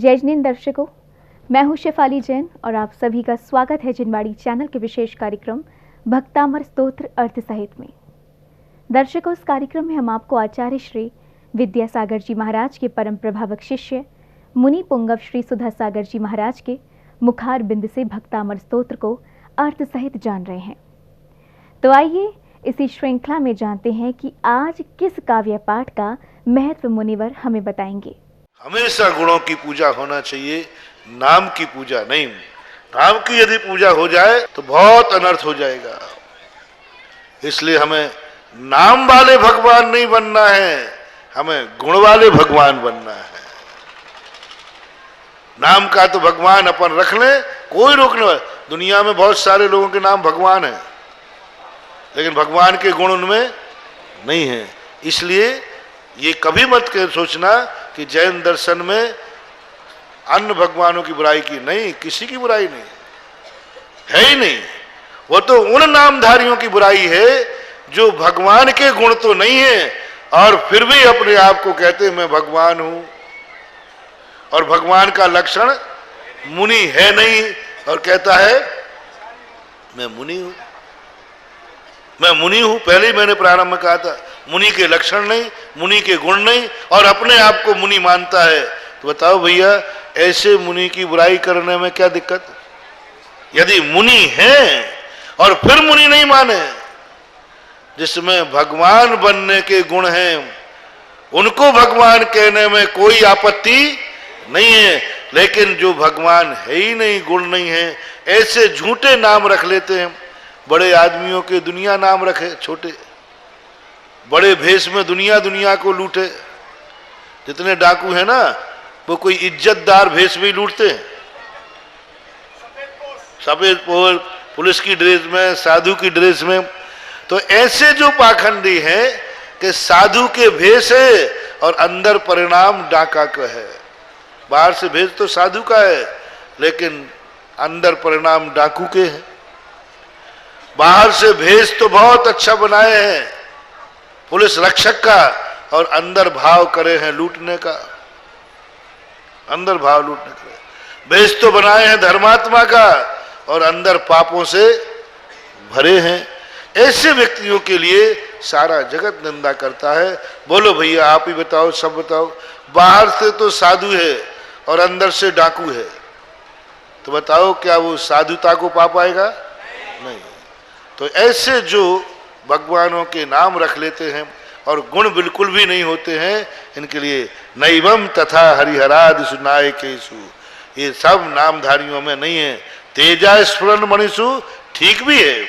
जय जिनेंद्र दर्शकों, मैं हूं शेफाली जैन और आप सभी का स्वागत है जिनवाड़ी चैनल के विशेष कार्यक्रम भक्तामर स्तोत्र अर्थ सहित में। दर्शकों, इस कार्यक्रम में हम आपको आचार्य श्री विद्यासागर जी महाराज के परम प्रभावक शिष्य मुनि पुंगव श्री सुधा सागर जी महाराज के मुखार बिंद से भक्तामर स्तोत्र को अर्थ सहित जान रहे हैं। तो आइए इसी श्रृंखला में जानते हैं कि आज किस काव्य पाठ का महत्व मुनिवर हमें बताएंगे। हमेशा गुणों की पूजा होना चाहिए, नाम की पूजा नहीं। नाम की यदि पूजा हो जाए तो बहुत अनर्थ हो जाएगा। इसलिए हमें नाम वाले भगवान नहीं बनना है, हमें गुण वाले भगवान बनना है। नाम का तो भगवान अपन रख लें, कोई रोकने वाला। दुनिया में बहुत सारे लोगों के नाम भगवान है, लेकिन भगवान के गुण उनमें नहीं है। इसलिए ये कभी मत कर सोचना कि जैन दर्शन में अन्य भगवानों की बुराई की, नहीं, किसी की बुराई नहीं है ही नहीं। वो तो उन नामधारियों की बुराई है जो भगवान के गुण तो नहीं है और फिर भी अपने आप को कहते मैं भगवान हूं, और भगवान का लक्षण मुनि है नहीं और कहता है मैं मुनि हूं, मैं मुनि हूं। पहले ही मैंने प्रारंभ में कहा था, मुनि के लक्षण नहीं, मुनि के गुण नहीं, और अपने आप को मुनि मानता है। तो बताओ भैया, ऐसे मुनि की बुराई करने में क्या दिक्कत? यदि मुनि है और फिर मुनि नहीं माने, जिसमें भगवान बनने के गुण हैं, उनको भगवान कहने में कोई आपत्ति नहीं है। लेकिन जो भगवान है ही नहीं, गुण नहीं है, ऐसे झूठे नाम रख लेते हैं। बड़े आदमियों के दुनिया नाम रखे, छोटे बड़े भेष में दुनिया दुनिया को लूटे। जितने डाकू हैं ना, वो कोई इज्जतदार भेष में ही लूटते हैं। सफेद पोल, पुलिस की ड्रेस में, साधु की ड्रेस में। तो ऐसे जो पाखंडी हैं कि साधु के भेष है और अंदर परिणाम डाका का है। बाहर से भेष तो साधु का है, लेकिन अंदर परिणाम डाकू के हैं। बाहर से भेष तो बहुत अच्छा बनाए हैं पुलिस रक्षक का, और अंदर भाव करे हैं लूटने का, अंदर भाव लूटने का। भेष तो बनाए हैं धर्मात्मा का और अंदर पापों से भरे हैं। ऐसे व्यक्तियों के लिए सारा जगत निंदा करता है। बोलो भैया, आप ही बताओ, सब बताओ। बाहर से तो साधु है और अंदर से डाकू है, तो बताओ क्या वो साधुता को पा पाएगा? नहीं। तो ऐसे जो भगवानों के नाम रख लेते हैं और गुण बिल्कुल भी नहीं होते हैं, इनके लिए नैवम तथा हरिहरादिषु नायकेषु, ये सब नामधारियों में नहीं है। तेजा स्फुरन मणिषु, ठीक भी है।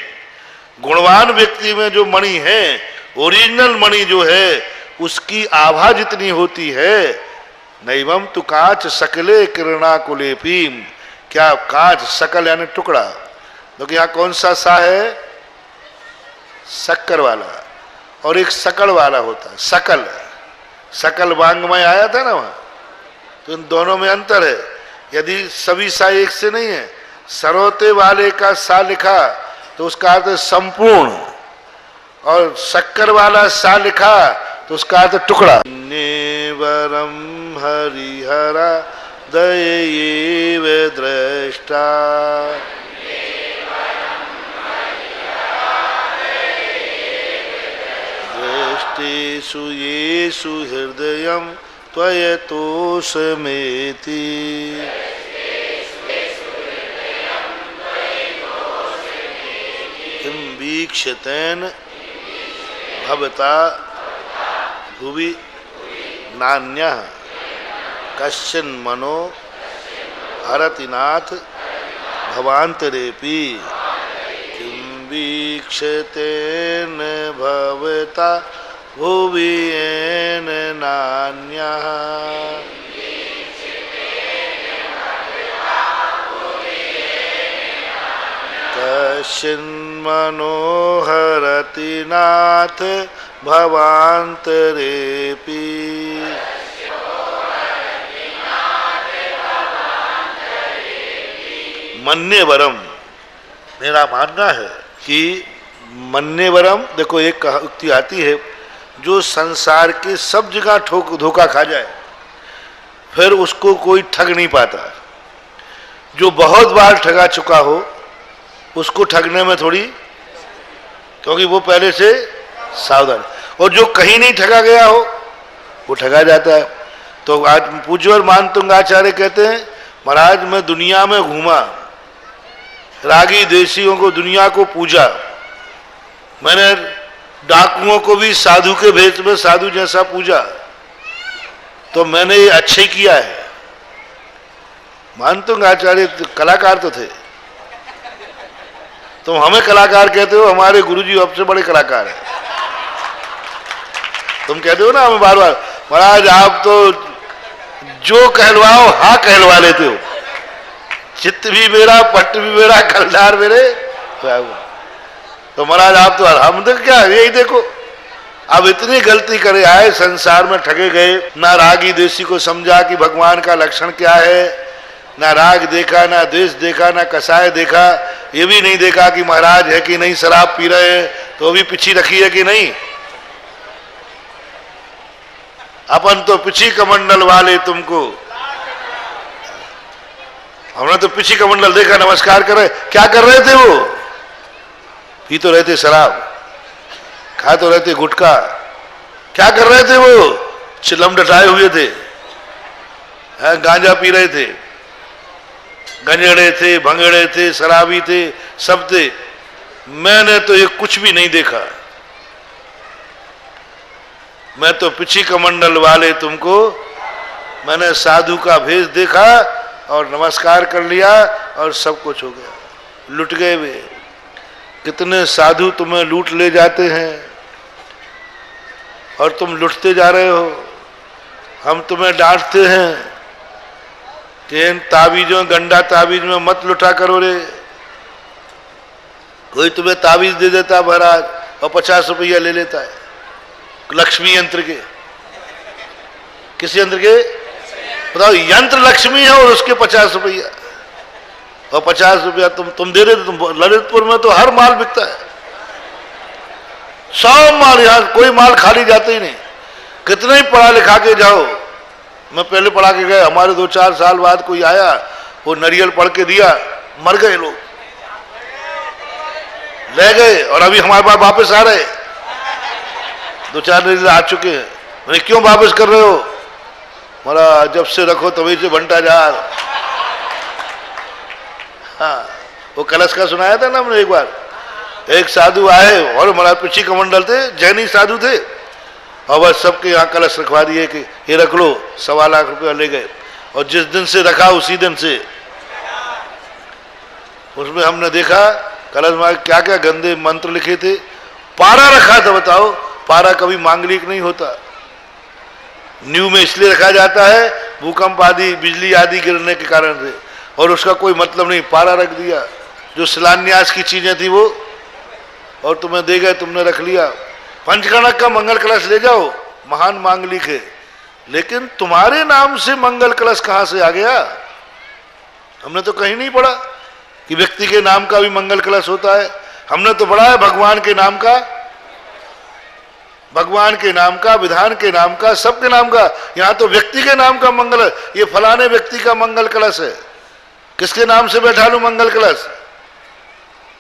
गुणवान व्यक्ति में जो मणि है, ओरिजिनल मणि जो है, उसकी आभा जितनी होती है। नैवम तु कांच सकले किरणा कुलेपी, क्या कांच सकल यानी टुकड़ा। क्योंकि यहाँ कौन सा सा है? शक्कर वाला, और एक सकल वाला होता है। सकल, सकल वांग में आया था ना वहां, तो इन दोनों में अंतर है। यदि सभी सा एक से नहीं है, सरोते वाले का सा लिखा तो उसका अर्थ संपूर्ण, और शक्कर वाला सा लिखा तो उसका अर्थ टुकड़ा। नेवरम हरिहरा दयैव दृष्टा, दृष्टिषु येषु हृदयं त्वयतोषमेति। किं वीक्षतेन भवता भुवि नान्यः कश्चिन् मनो हरति नाथ भवान्तरेऽपि। किं वीक्षतेन भवता भुवि येन नान्यः। कश्चिन्मनो हरति नाथ भवान्तरेऽपि। मन्यवरम, मेरा मानना है कि मन्यवरम, देखो एक उक्ति आती है, जो संसार के सब जगह धोखा खा जाए, फिर उसको कोई ठग नहीं पाता। जो बहुत बार ठगा चुका हो उसको ठगने में थोड़ी, क्योंकि वो पहले से सावधान, और जो कहीं नहीं ठगा गया हो वो ठगा जाता है। तो आज पूज्यवर मानतुंग आचार्य कहते हैं, महाराज मैं दुनिया में घूमा, रागी देशियों को, दुनिया को पूजा, मैंने डाकुओं को भी साधु के भेष में साधु जैसा पूजा, तो मैंने ये अच्छे किया है। मानतुंग आचार्य कलाकार तो थे, तुम हमें कलाकार कहते हो, हमारे गुरुजी सबसे बड़े कलाकार हैं। तुम कहते हो ना हमें बार बार, महाराज आप तो जो कहलवाओ हाँ कहलवा लेते हो, चित्त भी मेरा, पट्ट भी मेरा, कलदार मेरे। तो महाराज आप तो, हम तो क्या यही देखो, अब इतनी गलती करे आए, संसार में ठगे गए, ना रागी देशी को समझा कि भगवान का लक्षण क्या है, ना राग देखा, ना द्वेष देखा, ना कसाय देखा, ये भी नहीं देखा कि महाराज है कि नहीं, शराब पी रहे हैं तो भी पिछी रखी है कि नहीं। अपन तो पिछी कमंडल वाले तुमको, हमने तो पिछी कमंडल देखा, नमस्कार कर रहे, क्या कर रहे थे वो, पी तो रहे थे शराब, खा तो रहे थे गुटखा, क्या कर रहे थे वो, चिलम डटाए हुए थे, गांजा पी रहे थे, गंजड़े थे, भंगड़े थे, शराबी थे, सब थे। मैंने तो ये कुछ भी नहीं देखा, मैं तो पिछी कमंडल वाले तुमको, मैंने साधु का भेष देखा और नमस्कार कर लिया और सब कुछ हो गया, लुट गए वे। कितने साधु तुम्हें लूट ले जाते हैं और तुम लुटते जा रहे हो। हम तुम्हें डांटते हैं कि इन ताबीजों, गंडा ताबीज में मत लुटा करो रे। कोई तुम्हें ताबीज दे देता महाराज और 50 रुपया ले लेता है, लक्ष्मी यंत्र के। किस यंत्र के बताओ, यंत्र लक्ष्मी है और उसके 50 रुपया, और 50 रुपया तुम दे रहे। तुम ललितपुर में तो हर माल बिकता है, सब माल, यहां कोई माल खाली जाते ही नहीं। कितने ही पढ़ा लिखा के जाओ, मैं पहले पढ़ा के गए, हमारे 2-4 साल बाद कोई आया, वो नारियल पढ़ के दिया, मर गए लोग, ले गए, और अभी हमारे पास वापस आ रहे, 2-4 नारियल आ चुके हैं। मैंने क्यों वापस कर रहे हो, हमारा जब से रखो तभी से बनता जा। हाँ, वो कलश का सुनाया था ना हमने एक बार, एक साधु आए और हमारा पिछी कमंडल थे, जैनी साधु थे, और बस सबके यहाँ कलश रखवा दिए कि ये रख लो, 1.25 लाख रुपया ले गए। और जिस दिन से रखा उसी दिन से उसमें हमने देखा कलश में क्या क्या गंदे मंत्र लिखे थे। पारा रखा था, बताओ, पारा कभी मांगलिक नहीं होता। नींव में इसलिए रखा जाता है भूकंप आदि, बिजली आदि गिरने के कारण से, और उसका कोई मतलब नहीं, पारा रख दिया। जो शिलान्यास की चीजें थी वो, और तुम्हें दे गए, तुमने रख लिया। पंचकणक का मंगल कलश ले जाओ, महान मांगलिक है, लेकिन तुम्हारे नाम से मंगल कलश कहां से आ गया। हमने तो कहीं नहीं पढ़ा कि व्यक्ति के नाम का भी मंगल कलश होता है। हमने तो पढ़ा है भगवान के नाम का, भगवान के नाम का, विधान के नाम का, सबके नाम का। यहां तो व्यक्ति के नाम का मंगल, ये फलाने व्यक्ति का मंगल कलश है। किसके नाम से बैठा लूं मंगल कलश,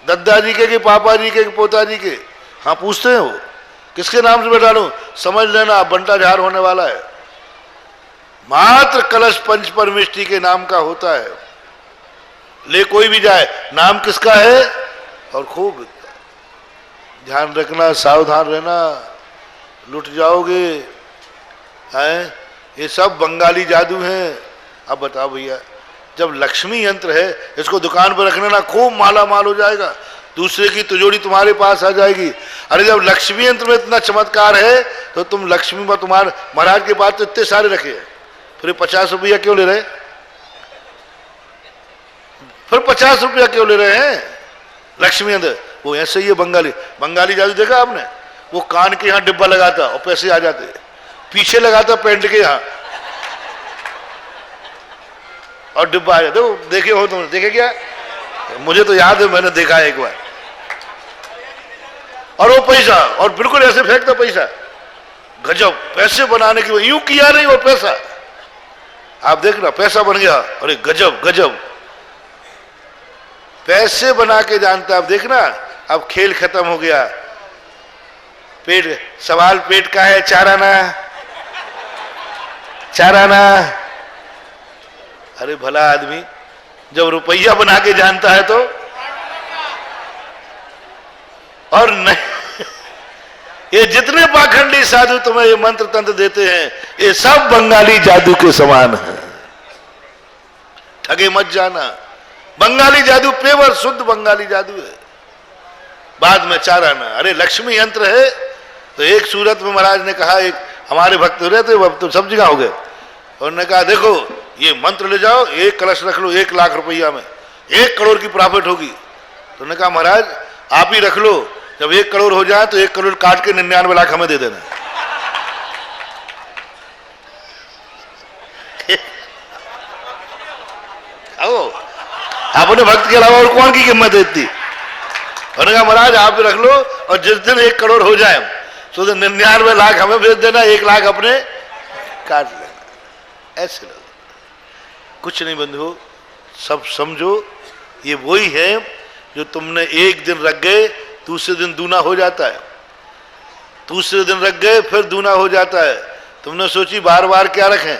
दद्दा जी के, पापा जी के, पोता जी के? हाँ, पूछते हैं वो किसके नाम से बैठा लूं, समझ लेना बंटा झार होने वाला है। मात्र कलश पंच परमेष्टि के नाम का होता है। ले कोई भी जाए, नाम किसका है, और खूब ध्यान रखना, सावधान रहना, लुट जाओगे। हैं, ये सब बंगाली जादू हैं। अब बताओ भैया, जब लक्ष्मी यंत्र है, इसको दुकान पर रखने ना, खूब माला माल हो जाएगा, दूसरे की तिजोरी तुम्हारे पास आ जाएगी। अरे जब लक्ष्मी यंत्र में इतना चमत्कार है तो तुम लक्ष्मी में, तुम्हारे महाराज के पास तो इतने सारे रखे हैं, फिर 50 रुपया क्यों ले रहे, फिर 50 रुपया क्यों ले रहे हैं लक्ष्मी यंत्र? वो ऐसे ही है बंगाली, बंगाली जादू देखा आपने, वो कान के यहाँ डिब्बा लगाता और पैसे आ जाते, पीछे लगाता पैंट के यहाँ और डिब्बा आ जाता। देखे हो तुमने, देखे क्या? मुझे तो याद है, मैंने देखा है एक बार। और वो पैसा, और बिल्कुल ऐसे फेंकता पैसा, गजब पैसे बनाने की, यूं किया नहीं वो पैसा। आप देखना पैसा बन गया, अरे गजब गजब, पैसे बना के जानता। आप देखना अब खेल खत्म हो गया, पेट, सवाल पेट का है, चार आना, चार आना। अरे भला आदमी जब रुपया बना के जानता है तो, और नहीं, ये जितने पाखंडी साधु तुम्हें ये मंत्र तंत्र देते हैं, ये सब बंगाली जादू के समान है। ठगे मत जाना, बंगाली जादू पेवर शुद्ध बंगाली जादू है। बाद में चार आना, अरे लक्ष्मी यंत्र है। तो एक सूरत में महाराज ने कहा, एक हमारे भक्त रहते तो सब जगह हो गए, उन्होंने कहा देखो ये मंत्र ले जाओ, एक कलश रख लो, 1 लाख रुपया में 1 करोड़ की प्रॉफिट होगी। तो उन्होंने कहा महाराज आप ही रख लो, जब 1 करोड़ हो जाए तो 1 करोड़ काट के 99 लाख हमें दे देना। अपने भक्त के अलावा और कौन की कीमत देती। उन्होंने कहा महाराज आप रख लो, और जिस दिन 1 करोड़ हो जाए तो 99 लाख हमें भेज देना, 1 लाख अपने काट लेना। ऐसे लोग कुछ नहीं बंधु, सब समझो ये वही है जो तुमने एक दिन रख गए, दूसरे दिन दूना हो जाता है, दूसरे दिन रख गए फिर दूना हो जाता है। तुमने सोची बार बार क्या रखें,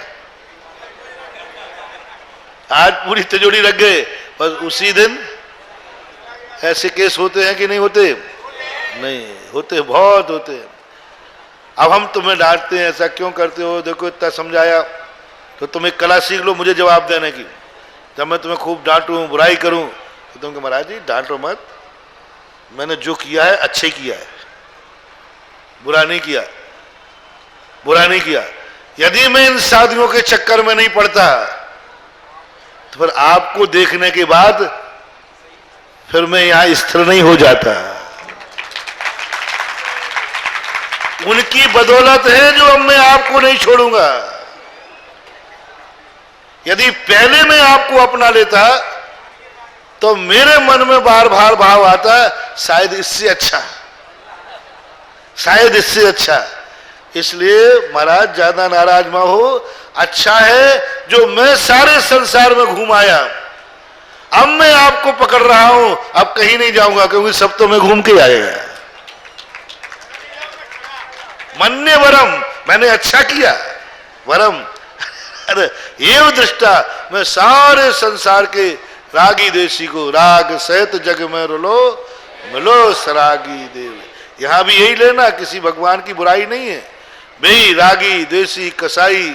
आज पूरी तिजोरी रख गए, बस उसी दिन। ऐसे केस होते हैं कि नहीं होते? नहीं होते, बहुत होते हैं। अब हम तुम्हें डांटते हैं, ऐसा क्यों करते हो, देखो इतना समझाया, तो तुम एक कला सीख लो मुझे जवाब देने की। जब मैं तुम्हें खूब डांटूं, बुराई करूं, तो तुम कहो महाराज जी डांटो मत, मैंने जो किया है अच्छे किया है, बुरा नहीं किया, बुरा नहीं किया। यदि मैं इन साधुओं के चक्कर में नहीं पड़ता तो फिर आपको देखने के बाद फिर मैं यहां स्थिर नहीं हो जाता। उनकी बदौलत है जो अब मैं आपको नहीं छोड़ूंगा। यदि पहले मैं आपको अपना लेता तो मेरे मन में बार बार भाव आता, शायद इससे अच्छा, शायद इससे अच्छा। इसलिए महाराज ज्यादा नाराज ना हो, अच्छा है जो मैं सारे संसार में घूम आया, अब मैं आपको पकड़ रहा हूं, अब कहीं नहीं जाऊंगा, क्योंकि सब तो मैं घूम के आएगा। मन्ने वरम, मैंने अच्छा किया, वरम अरे ये दृष्टा, मैं सारे संसार के रागी देशी को, राग सहित जग में रुलो मिलो सरागी देव। यहां भी यही लेना, किसी भगवान की बुराई नहीं है। भाई रागी देशी कसाई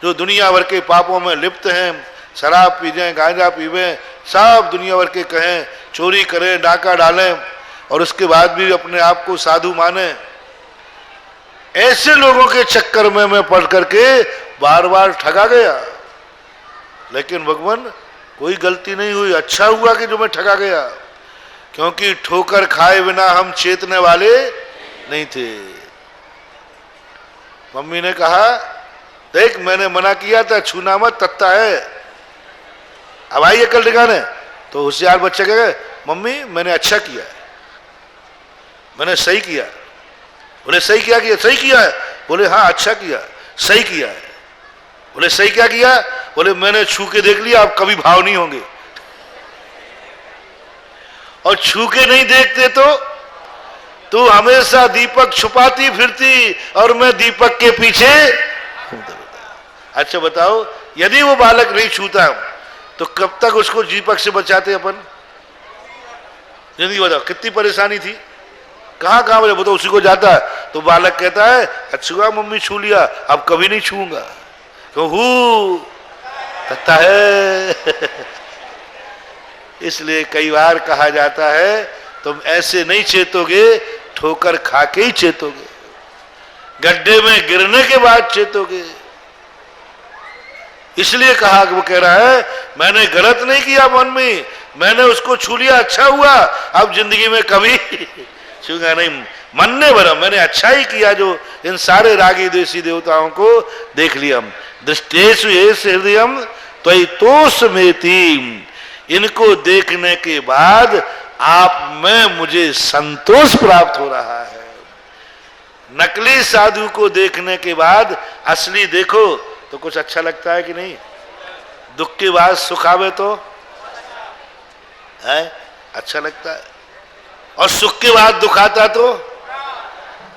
जो दुनिया भर के पापों में लिप्त हैं, शराब पीजें, गांजा पीवें, सब दुनिया भर के कहें, चोरी करें, डाका डालें, और उसके बाद भी अपने आप को साधु माने, ऐसे लोगों के चक्कर में मैं पड़ करके बार बार ठगा गया। लेकिन भगवान कोई गलती नहीं हुई, अच्छा हुआ कि जो मैं ठगा गया, क्योंकि ठोकर खाए बिना हम चेतने वाले नहीं थे। मम्मी ने कहा देख मैंने मना किया था, छूना मत, तत्ता है, अब आई अकल ठिकाने। तो होशियार बच्चे कहे मम्मी मैंने अच्छा किया है, मैंने सही किया। बोले सही क्या किया? सही किया है। बोले हाँ अच्छा किया, सही किया है। बोले सही क्या किया? बोले मैंने छू के देख लिया, अब कभी भाव नहीं होंगे। और छू के नहीं देखते तो तू हमेशा दीपक छुपाती फिरती और मैं दीपक के पीछे। अच्छा बताओ, यदि वो बालक नहीं छूता तो कब तक उसको दीपक से बचाते अपन? जिंदगी बताओ कितनी परेशानी थी, कहां कहां बोले तो उसी को जाता। तो बालक कहता है अच्छा मम्मी छू लिया, अब कभी नहीं छूंगा, तो हूं कहता है। इसलिए कई बार कहा जाता है तुम ऐसे नहीं चेतोगे, ठोकर खा के ही चेतोगे, गड्ढे में गिरने के बाद चेतोगे। इसलिए कहा, वो कह रहा है मैंने गलत नहीं किया मन में, मैंने उसको छू लिया, अच्छा हुआ, अब जिंदगी में कभी छूंगा नहीं। मन ने भरा, मैंने अच्छा ही किया जो इन सारे रागी देशी देवताओं को देख लिया। दृष्टेषु हृदयम त्वयि तोषमेति, इनको देखने के बाद आप में मुझे संतोष प्राप्त हो रहा है। नकली साधु को देखने के बाद असली देखो तो कुछ अच्छा लगता है कि नहीं? दुख के बाद सुख आवे तो है अच्छा लगता है, और सुख के बाद दुख आता तो।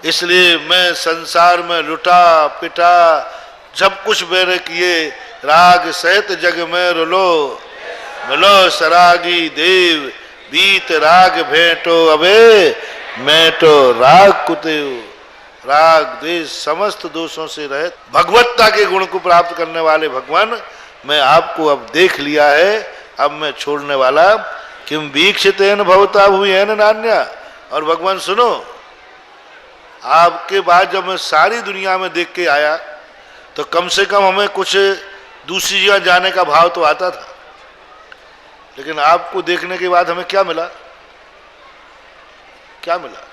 इसलिए मैं संसार में लुटा पिटा, जब कुछ मेरे किए, राग सहित जग में रुलो, मिलो सरागी देव, बीत राग भेंटो अबे, मैं तो राग कुतेऊ। राग द्वेष समस्त दोषों से रहित भगवत्ता के गुण को प्राप्त करने वाले भगवान, मैं आपको अब देख लिया है, अब मैं छोड़ने वाला। किम वीक्षितेन भवता भूयेन नान्या। और भगवान सुनो, आपके बाद जब मैं सारी दुनिया में देख के आया तो कम से कम हमें कुछ दूसरी जगह जाने का भाव तो आता था, लेकिन आपको देखने के बाद हमें क्या मिला? क्या मिला?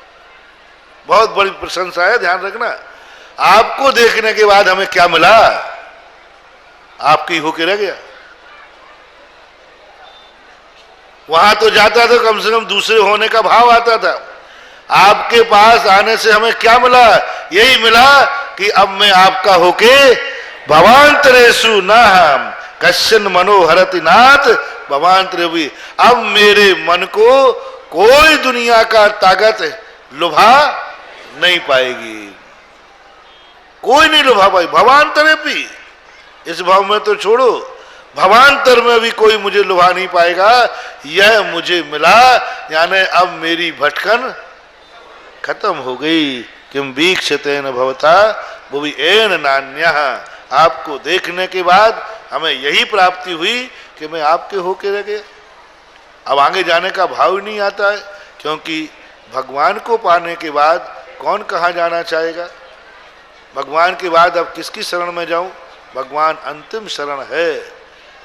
बहुत बड़ी प्रशंसा है, ध्यान रखना। आपको देखने के बाद हमें क्या मिला? आपकी होके रह गया। वहां तो जाता था कम से कम दूसरे होने का भाव आता था। आपके पास आने से हमें क्या मिला? यही मिला कि अब मैं आपका होके भवांतरेषु न हम कश्चन मनोहरति नाथ भवांतर भी। अब मेरे मन को कोई दुनिया का ताकत लुभा नहीं पाएगी, कोई नहीं लुभा पाएगी। भवांतरे भी, इस भाव में तो छोड़ो, भवांतर में भी कोई मुझे लुभा नहीं पाएगा। यह मुझे मिला, यानी अब मेरी भटकन खत्म हो गई। किम वीक्षतेन भवता भुवि एन नान्यः। आपको देखने के बाद हमें यही प्राप्ति हुई कि मैं आपके होके रह गया। अब आगे जाने का भाव ही नहीं आता है, क्योंकि भगवान को पाने के बाद कौन कहाँ जाना चाहेगा? भगवान के बाद अब किसकी शरण में जाऊं? भगवान अंतिम शरण है।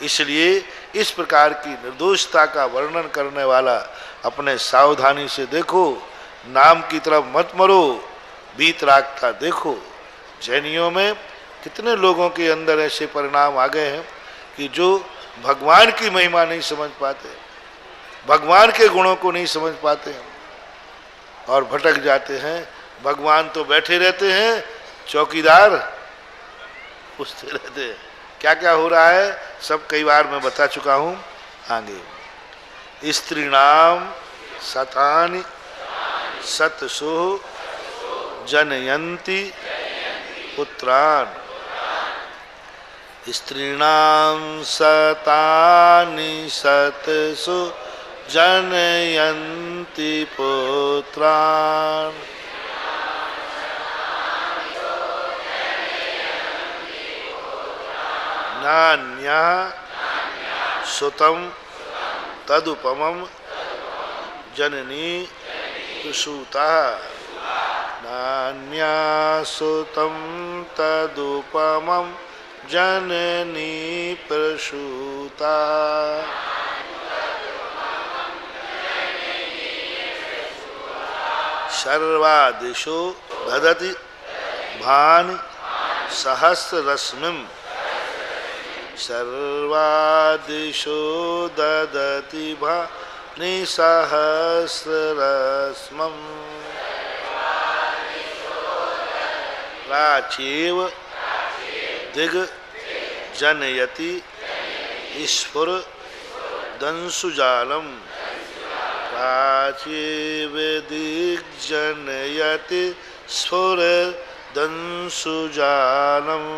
इसलिए इस प्रकार की निर्दोषता का वर्णन करने वाला अपने सावधानी से देखो, नाम की तरफ मत मरो, वीतरागता देखो। जैनियों में कितने लोगों के अंदर ऐसे परिणाम आ गए हैं कि जो भगवान की महिमा नहीं समझ पाते, भगवान के गुणों को नहीं समझ पाते और भटक जाते हैं। भगवान तो बैठे रहते हैं, चौकीदार पूछते रहते हैं क्या क्या हो रहा है। सब कई बार मैं बता चुका हूं। आगे स्त्रीणाम सतानि सतसु जनयन्ति पुत्रान। स्त्रीणाम सतानि सतसु जनयन्ति पुत्रान। नान्या सुतम तदुपमं जननी प्रसूता। नान्या सुतम तदुपमं जननी प्रसूता। सर्वादिशो ददति भानि सहस्ररश्मिम्। सर्वादिशो ददति भानि सहस्ररश्मिम्। प्राचेव दिग जनयति स्फुर दंशुजालम्। प्राचेव दिग जनयति स्फुर दंशुजालम्।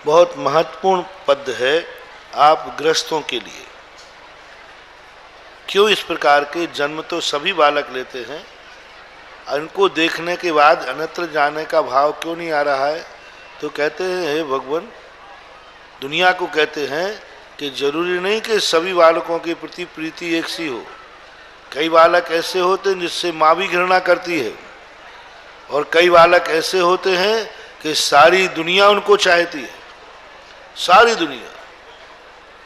बहुत महत्वपूर्ण पद है आप गृहस्थों के लिए। क्यों इस प्रकार के जन्म तो सभी बालक लेते हैं, इनको देखने के बाद अन्यत्र जाने का भाव क्यों नहीं आ रहा है? तो कहते हैं हे भगवान, दुनिया को कहते हैं कि जरूरी नहीं कि सभी बालकों के प्रति प्रीति एक सी हो। कई बालक ऐसे होते हैं जिससे माँ भी घृणा करती है, और कई बालक ऐसे होते हैं कि सारी दुनिया उनको चाहती है, सारी दुनिया।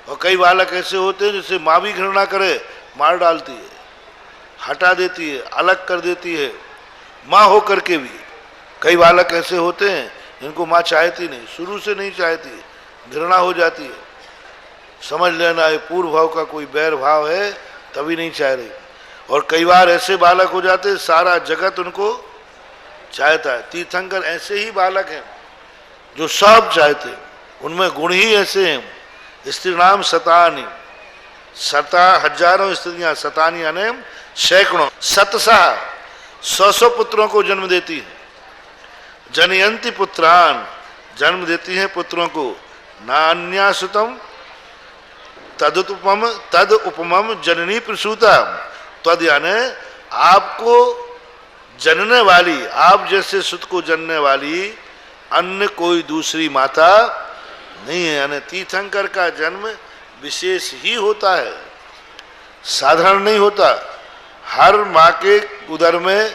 और कई बालक ऐसे होते हैं जिससे माँ भी घृणा करे, मार डालती है, हटा देती है, अलग कर देती है, माँ होकर के भी। कई बालक ऐसे होते हैं जिनको माँ चाहती नहीं, शुरू से नहीं चाहती, घृणा हो जाती है। समझ लेना है पूर्व भाव का कोई बैर भाव है, तभी नहीं चाह रही। और कई बार ऐसे बालक हो जाते सारा जगत उनको चाहता है। तीर्थंकर ऐसे ही बालक हैं जो सब चाहते हैं, उनमें गुण ही ऐसे हैं। स्त्री नाम शतानी, हजारों स्त्रियां, शतानी यानी सैकड़ों, शतशः 100 पुत्रों को जन्म देती है। जनयंती पुत्रान, जन्म देती हैं पुत्रों को। नान्यासुतम तद उपमम जननी प्रसूता, तद यानी आपको जनने वाली, आप जैसे सुत को जनने वाली अन्य कोई दूसरी माता नहीं है। यानी तीर्थंकर का जन्म विशेष ही होता है, साधारण नहीं होता। हर माँ के उदर में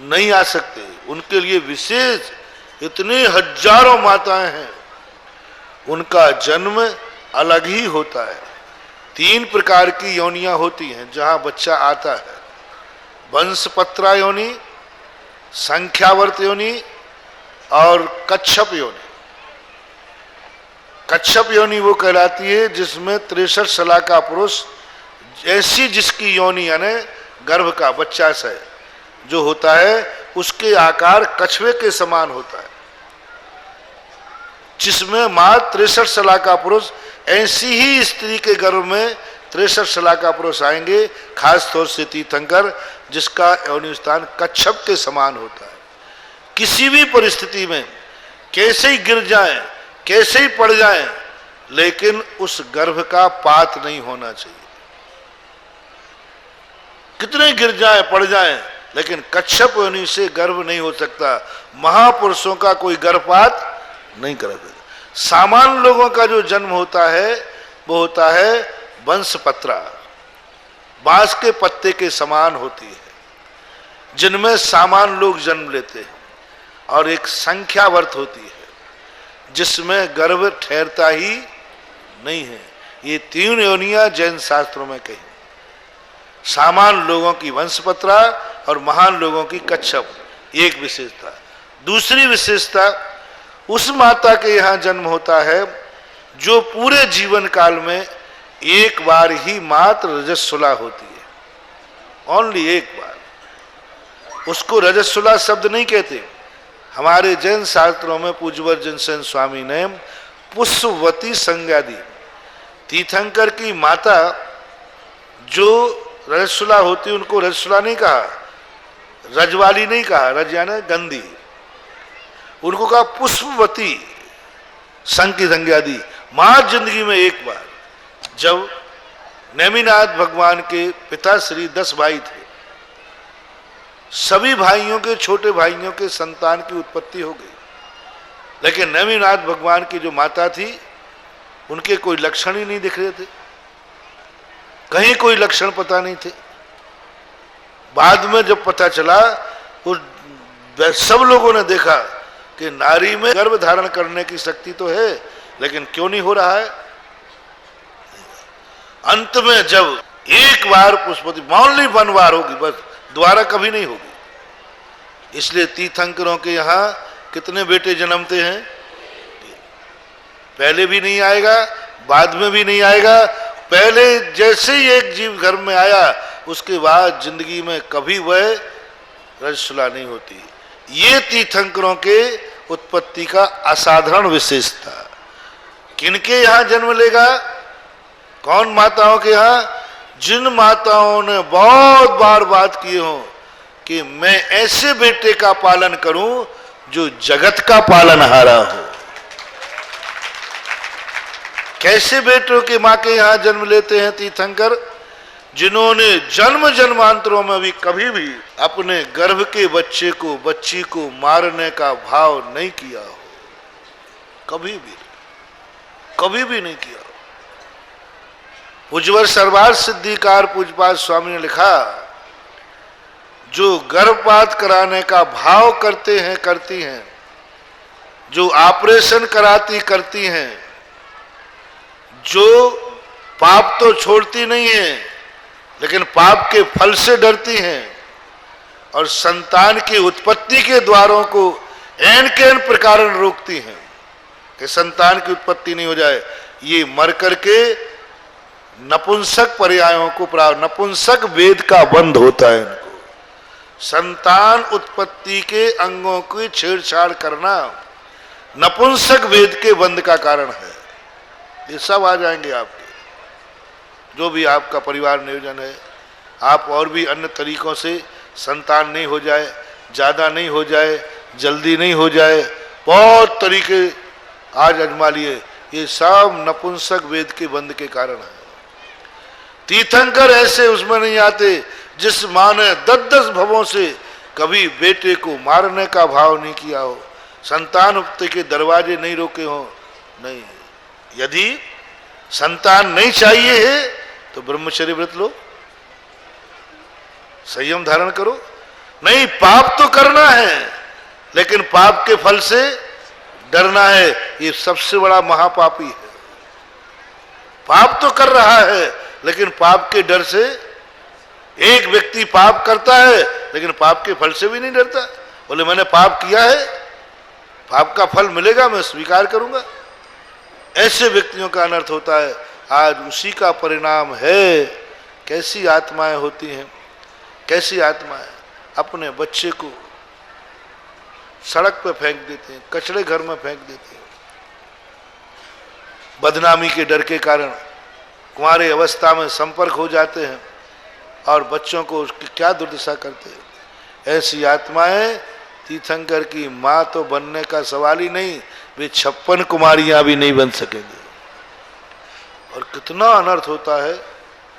नहीं आ सकते, उनके लिए विशेष इतनी हजारों माताएं हैं, उनका जन्म अलग ही होता है। 3 प्रकार की योनियां होती हैं जहां बच्चा आता है। वंशपत्रा योनि, संख्यावर्त योनि और कच्छप योनि। कच्छप योनि वो कहलाती है जिसमें 63 साल का पुरुष, ऐसी जिसकी योनि यानी गर्भ का बच्चा से जो होता है उसके आकार कछुए के समान होता है, जिसमें मां 63 साल का पुरुष, ऐसी ही स्त्री के गर्भ में 63 साल का पुरुष आएंगे, खास तौर से तीर्थंकर जिसका योनि स्थान कच्छप के समान होता है। किसी भी परिस्थिति में कैसे ही गिर जाएं, कैसे ही पड़ जाएं, लेकिन उस गर्भ का पात नहीं होना चाहिए। कितने गिर जाएं, पड़ जाएं, लेकिन कच्छप योनि से गर्भ नहीं हो सकता। महापुरुषों का कोई गर्भपात नहीं करेगा। सामान्य लोगों का जो जन्म होता है वो होता है वंशपत्रा, बांस के पत्ते के समान होती है, जिनमें सामान्य लोग जन्म लेते हैं। और एक संख्यावर्त होती है जिसमें गर्भ ठहरता ही नहीं है। ये 3 योनियां जैन शास्त्रों में कही, सामान्य लोगों की वंशपत्रा और महान लोगों की कच्छप, एक विशेषता। दूसरी विशेषता, उस माता के यहाँ जन्म होता है जो पूरे जीवन काल में एक बार ही मात्र रजस्वला होती है, ओनली एक बार। उसको रजस्वला शब्द नहीं कहते। हमारे जैन शास्त्रों में पूज्यवर जिनसेन स्वामी ने पुष्पवती संज्ञा दी। तीर्थंकर की माता जो रजस्वला होती, उनको रजस्वला नहीं कहा, रजवाली नहीं कहा, रज यानी गंदी, उनको कहा पुष्पवती संघ की संज्ञा दी। मां जिंदगी में एक बार, जब नेमिनाथ भगवान के पिता श्री 10 भाई थे, सभी भाइयों के, छोटे भाइयों के संतान की उत्पत्ति हो गई, लेकिन नेमिनाथ भगवान की जो माता थी उनके कोई लक्षण ही नहीं दिख रहे थे, कहीं कोई लक्षण पता नहीं थे। बाद में जब पता चला, उस सब लोगों ने देखा कि नारी में गर्भ धारण करने की शक्ति तो है, लेकिन क्यों नहीं हो रहा है। अंत में जब एक बार पुष्पवती, ओनली 1 बार होगी बस, दोबारा कभी नहीं होगी। इसलिए तीर्थंकरों के यहाँ कितने बेटे जन्मते हैं, पहले भी नहीं आएगा, बाद में भी नहीं आएगा। पहले जैसे ही एक जीव घर में आया, उसके बाद जिंदगी में कभी वह रजस्वला नहीं होती। ये तीर्थंकरों के उत्पत्ति का असाधारण विशेषता। किनके यहाँ जन्म लेगा, कौन माताओं के यहाँ? जिन माताओं ने बहुत बार बात की हो कि मैं ऐसे बेटे का पालन करूं जो जगत का पालनहारा हो। कैसे बेटों के मां के यहां जन्म लेते हैं तीर्थंकर? जिन्होंने जन्म जन्मांतरों में भी कभी भी अपने गर्भ के बच्चे को, बच्ची को मारने का भाव नहीं किया हो, कभी भी नहीं किया हो। पूज्यवर सर्वार्थ सिद्धिकार पूज्यपाद स्वामी ने लिखा, जो गर्भपात कराने का भाव करते हैं, करती हैं, जो ऑपरेशन कराती करती हैं, जो पाप तो छोड़ती नहीं है लेकिन पाप के फल से डरती हैं और संतान की उत्पत्ति के द्वारों को एन के एन प्रकार रोकती हैं कि संतान की उत्पत्ति नहीं हो जाए, ये मर करके नपुंसक पर्यायों को प्राप्त, नपुंसक वेद का बंध होता है इनको। संतान उत्पत्ति के अंगों की छेड़छाड़ करना नपुंसक वेद के बंध का कारण है। ये सब आ जाएंगे आपके, जो भी आपका परिवार नियोजन है। आप और भी अन्य तरीकों से संतान नहीं हो जाए, ज़्यादा नहीं हो जाए, जल्दी नहीं हो जाए, बहुत तरीके आज आजमा लिए। ये सब नपुंसक वेद के बंध के कारण है। तीर्थंकर ऐसे उसमें नहीं आते जिस माँ ने 10-10 भवों से कभी बेटे को मारने का भाव नहीं किया हो, संतान उत्पत्ति के दरवाजे नहीं रोके हो। नहीं, यदि संतान नहीं चाहिए है तो ब्रह्मचर्य व्रत लो, संयम धारण करो। नहीं, पाप तो करना है, लेकिन पाप के फल से डरना है। ये सबसे बड़ा महापापी है। पाप तो कर रहा है, लेकिन पाप के डर से एक व्यक्ति पाप करता है, लेकिन पाप के फल से भी नहीं डरता। बोले मैंने पाप किया है, पाप का फल मिलेगा, मैं स्वीकार करूंगा। ऐसे व्यक्तियों का अनर्थ होता है। आज उसी का परिणाम है। कैसी आत्माएं होती हैं, कैसी आत्माएं अपने बच्चे को सड़क पे फेंक देते हैं, कचड़े घर में फेंक देते हैं। बदनामी के डर के कारण कुंवारे अवस्था में संपर्क हो जाते हैं और बच्चों को उसकी क्या दुर्दशा करते हैं। ऐसी आत्माएं तीर्थंकर की माँ तो बनने का सवाल ही नहीं, वे 56 कुमारियां भी नहीं बन सकेंगे। और कितना अनर्थ होता है,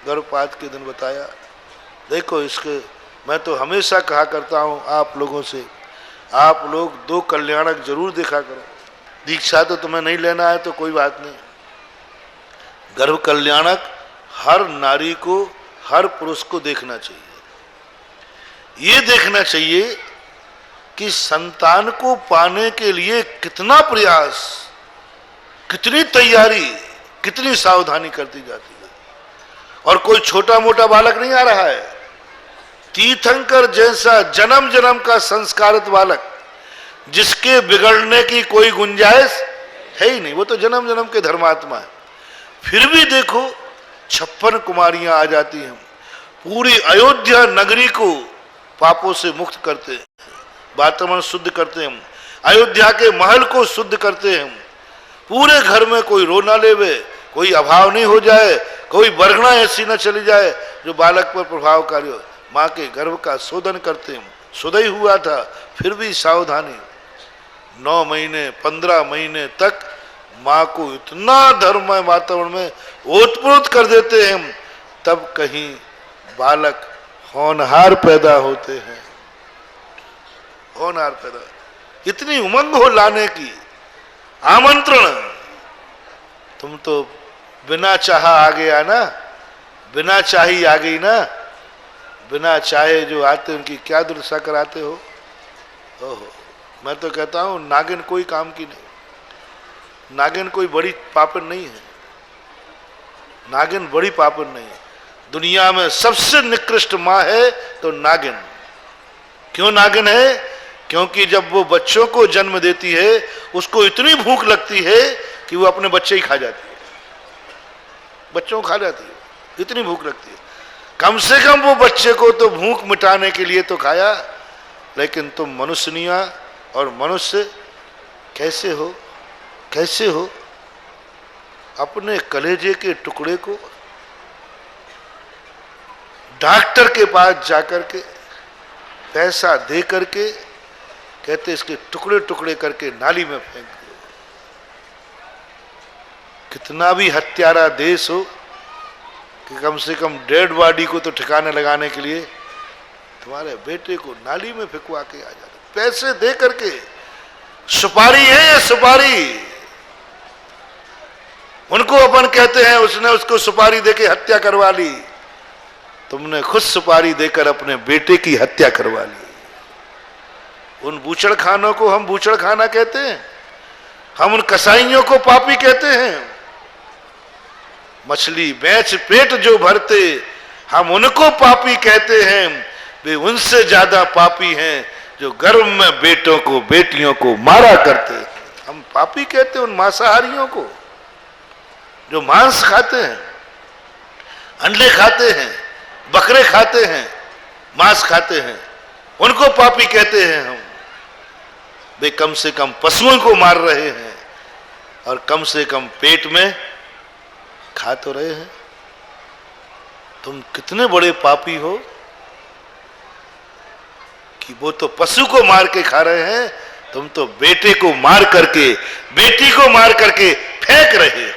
गर्भपात के दिन बताया। देखो इसके, मैं तो हमेशा कहा करता हूँ आप लोगों से, आप लोग 2 कल्याणक जरूर देखा करो। दीक्षा तो तुम्हें नहीं लेना है तो कोई बात नहीं, गर्भ कल्याणक हर नारी को, हर पुरुष को देखना चाहिए। ये देखना चाहिए कि संतान को पाने के लिए कितना प्रयास, कितनी तैयारी, कितनी सावधानी करती जाती है। और कोई छोटा मोटा बालक नहीं आ रहा है। तीर्थंकर जैसा जन्म जन्म का संस्कारित बालक, जिसके बिगड़ने की कोई गुंजाइश है ही नहीं, वो तो जन्म जन्म के धर्मात्मा है। फिर भी देखो 56 कुमारियां आ जाती हैं, पूरी अयोध्या नगरी को पापों से मुक्त करते हैं, वातावरण शुद्ध करते हैं, अयोध्या के महल को शुद्ध करते हैं। पूरे घर में कोई रो ना लेवे, कोई अभाव नहीं हो जाए, कोई बरगना ऐसी न चली जाए जो बालक पर प्रभावकारी हो। माँ के गर्भ का शोधन करते हैं। सुदय हुआ था, फिर भी सावधानी। 9 महीने 15 महीने तक माँ को इतना धर्ममय वातावरण में ओतप्रोत कर देते हैं, तब कहीं बालक होनहार पैदा होते हैं। होनहार पैदा, इतनी उमंग हो लाने की, आमंत्रण। तुम तो बिना चाहा आ गया ना, बिना चाही आ गई ना। बिना चाहे जो आते उनकी क्या दुर्दशा कराते हो। ओहो, मैं तो कहता हूं नागिन कोई काम की नहीं। नागिन कोई बड़ी पापन नहीं है। नागिन बड़ी पापन नहीं है। दुनिया में सबसे निकृष्ट माँ है तो नागिन। क्यों नागिन है? क्योंकि जब वो बच्चों को जन्म देती है, उसको इतनी भूख लगती है कि वो अपने बच्चे ही खा जाती है, बच्चों को खा जाती है, इतनी भूख लगती है। कम से कम वो बच्चे को तो भूख मिटाने के लिए तो खाया। लेकिन तुम मनुष्यनिया और मनुष्य कैसे हो, कैसे हो? अपने कलेजे के टुकड़े को डॉक्टर के पास जाकर के पैसा दे करके कहते इसके टुकड़े टुकड़े करके नाली में फेंक दो। कितना भी हत्यारा देश हो कि कम से कम डेड बॉडी को तो ठिकाने लगाने के लिए तुम्हारे बेटे को नाली में फेंकवा के आ जाते, पैसे दे करके। सुपारी है ये सुपारी। उनको अपन कहते हैं उसने उसको सुपारी देके हत्या करवा ली। तुमने खुद सुपारी देकर अपने बेटे की हत्या करवा ली। उन बूचड़ खानों को हम बूचड़ खाना कहते हैं, हम उन कसाईयों को पापी कहते हैं। मछली बेच पेट जो भरते, हम उनको पापी कहते हैं। वे उनसे ज्यादा पापी हैं जो गर्भ में बेटों को बेटियों को मारा करते। हम पापी कहते हैं उन मांसाहारियों को जो मांस खाते हैं, अंडे खाते हैं, बकरे खाते हैं, मांस खाते हैं। उनको पापी कहते हैं हम। वे कम से कम पशुओं को मार रहे हैं और कम से कम पेट में खा तो रहे हैं। तुम कितने बड़े पापी हो कि वो तो पशु को मार के खा रहे हैं, तुम तो बेटे को मार करके, बेटी को मार करके फेंक रहे हो,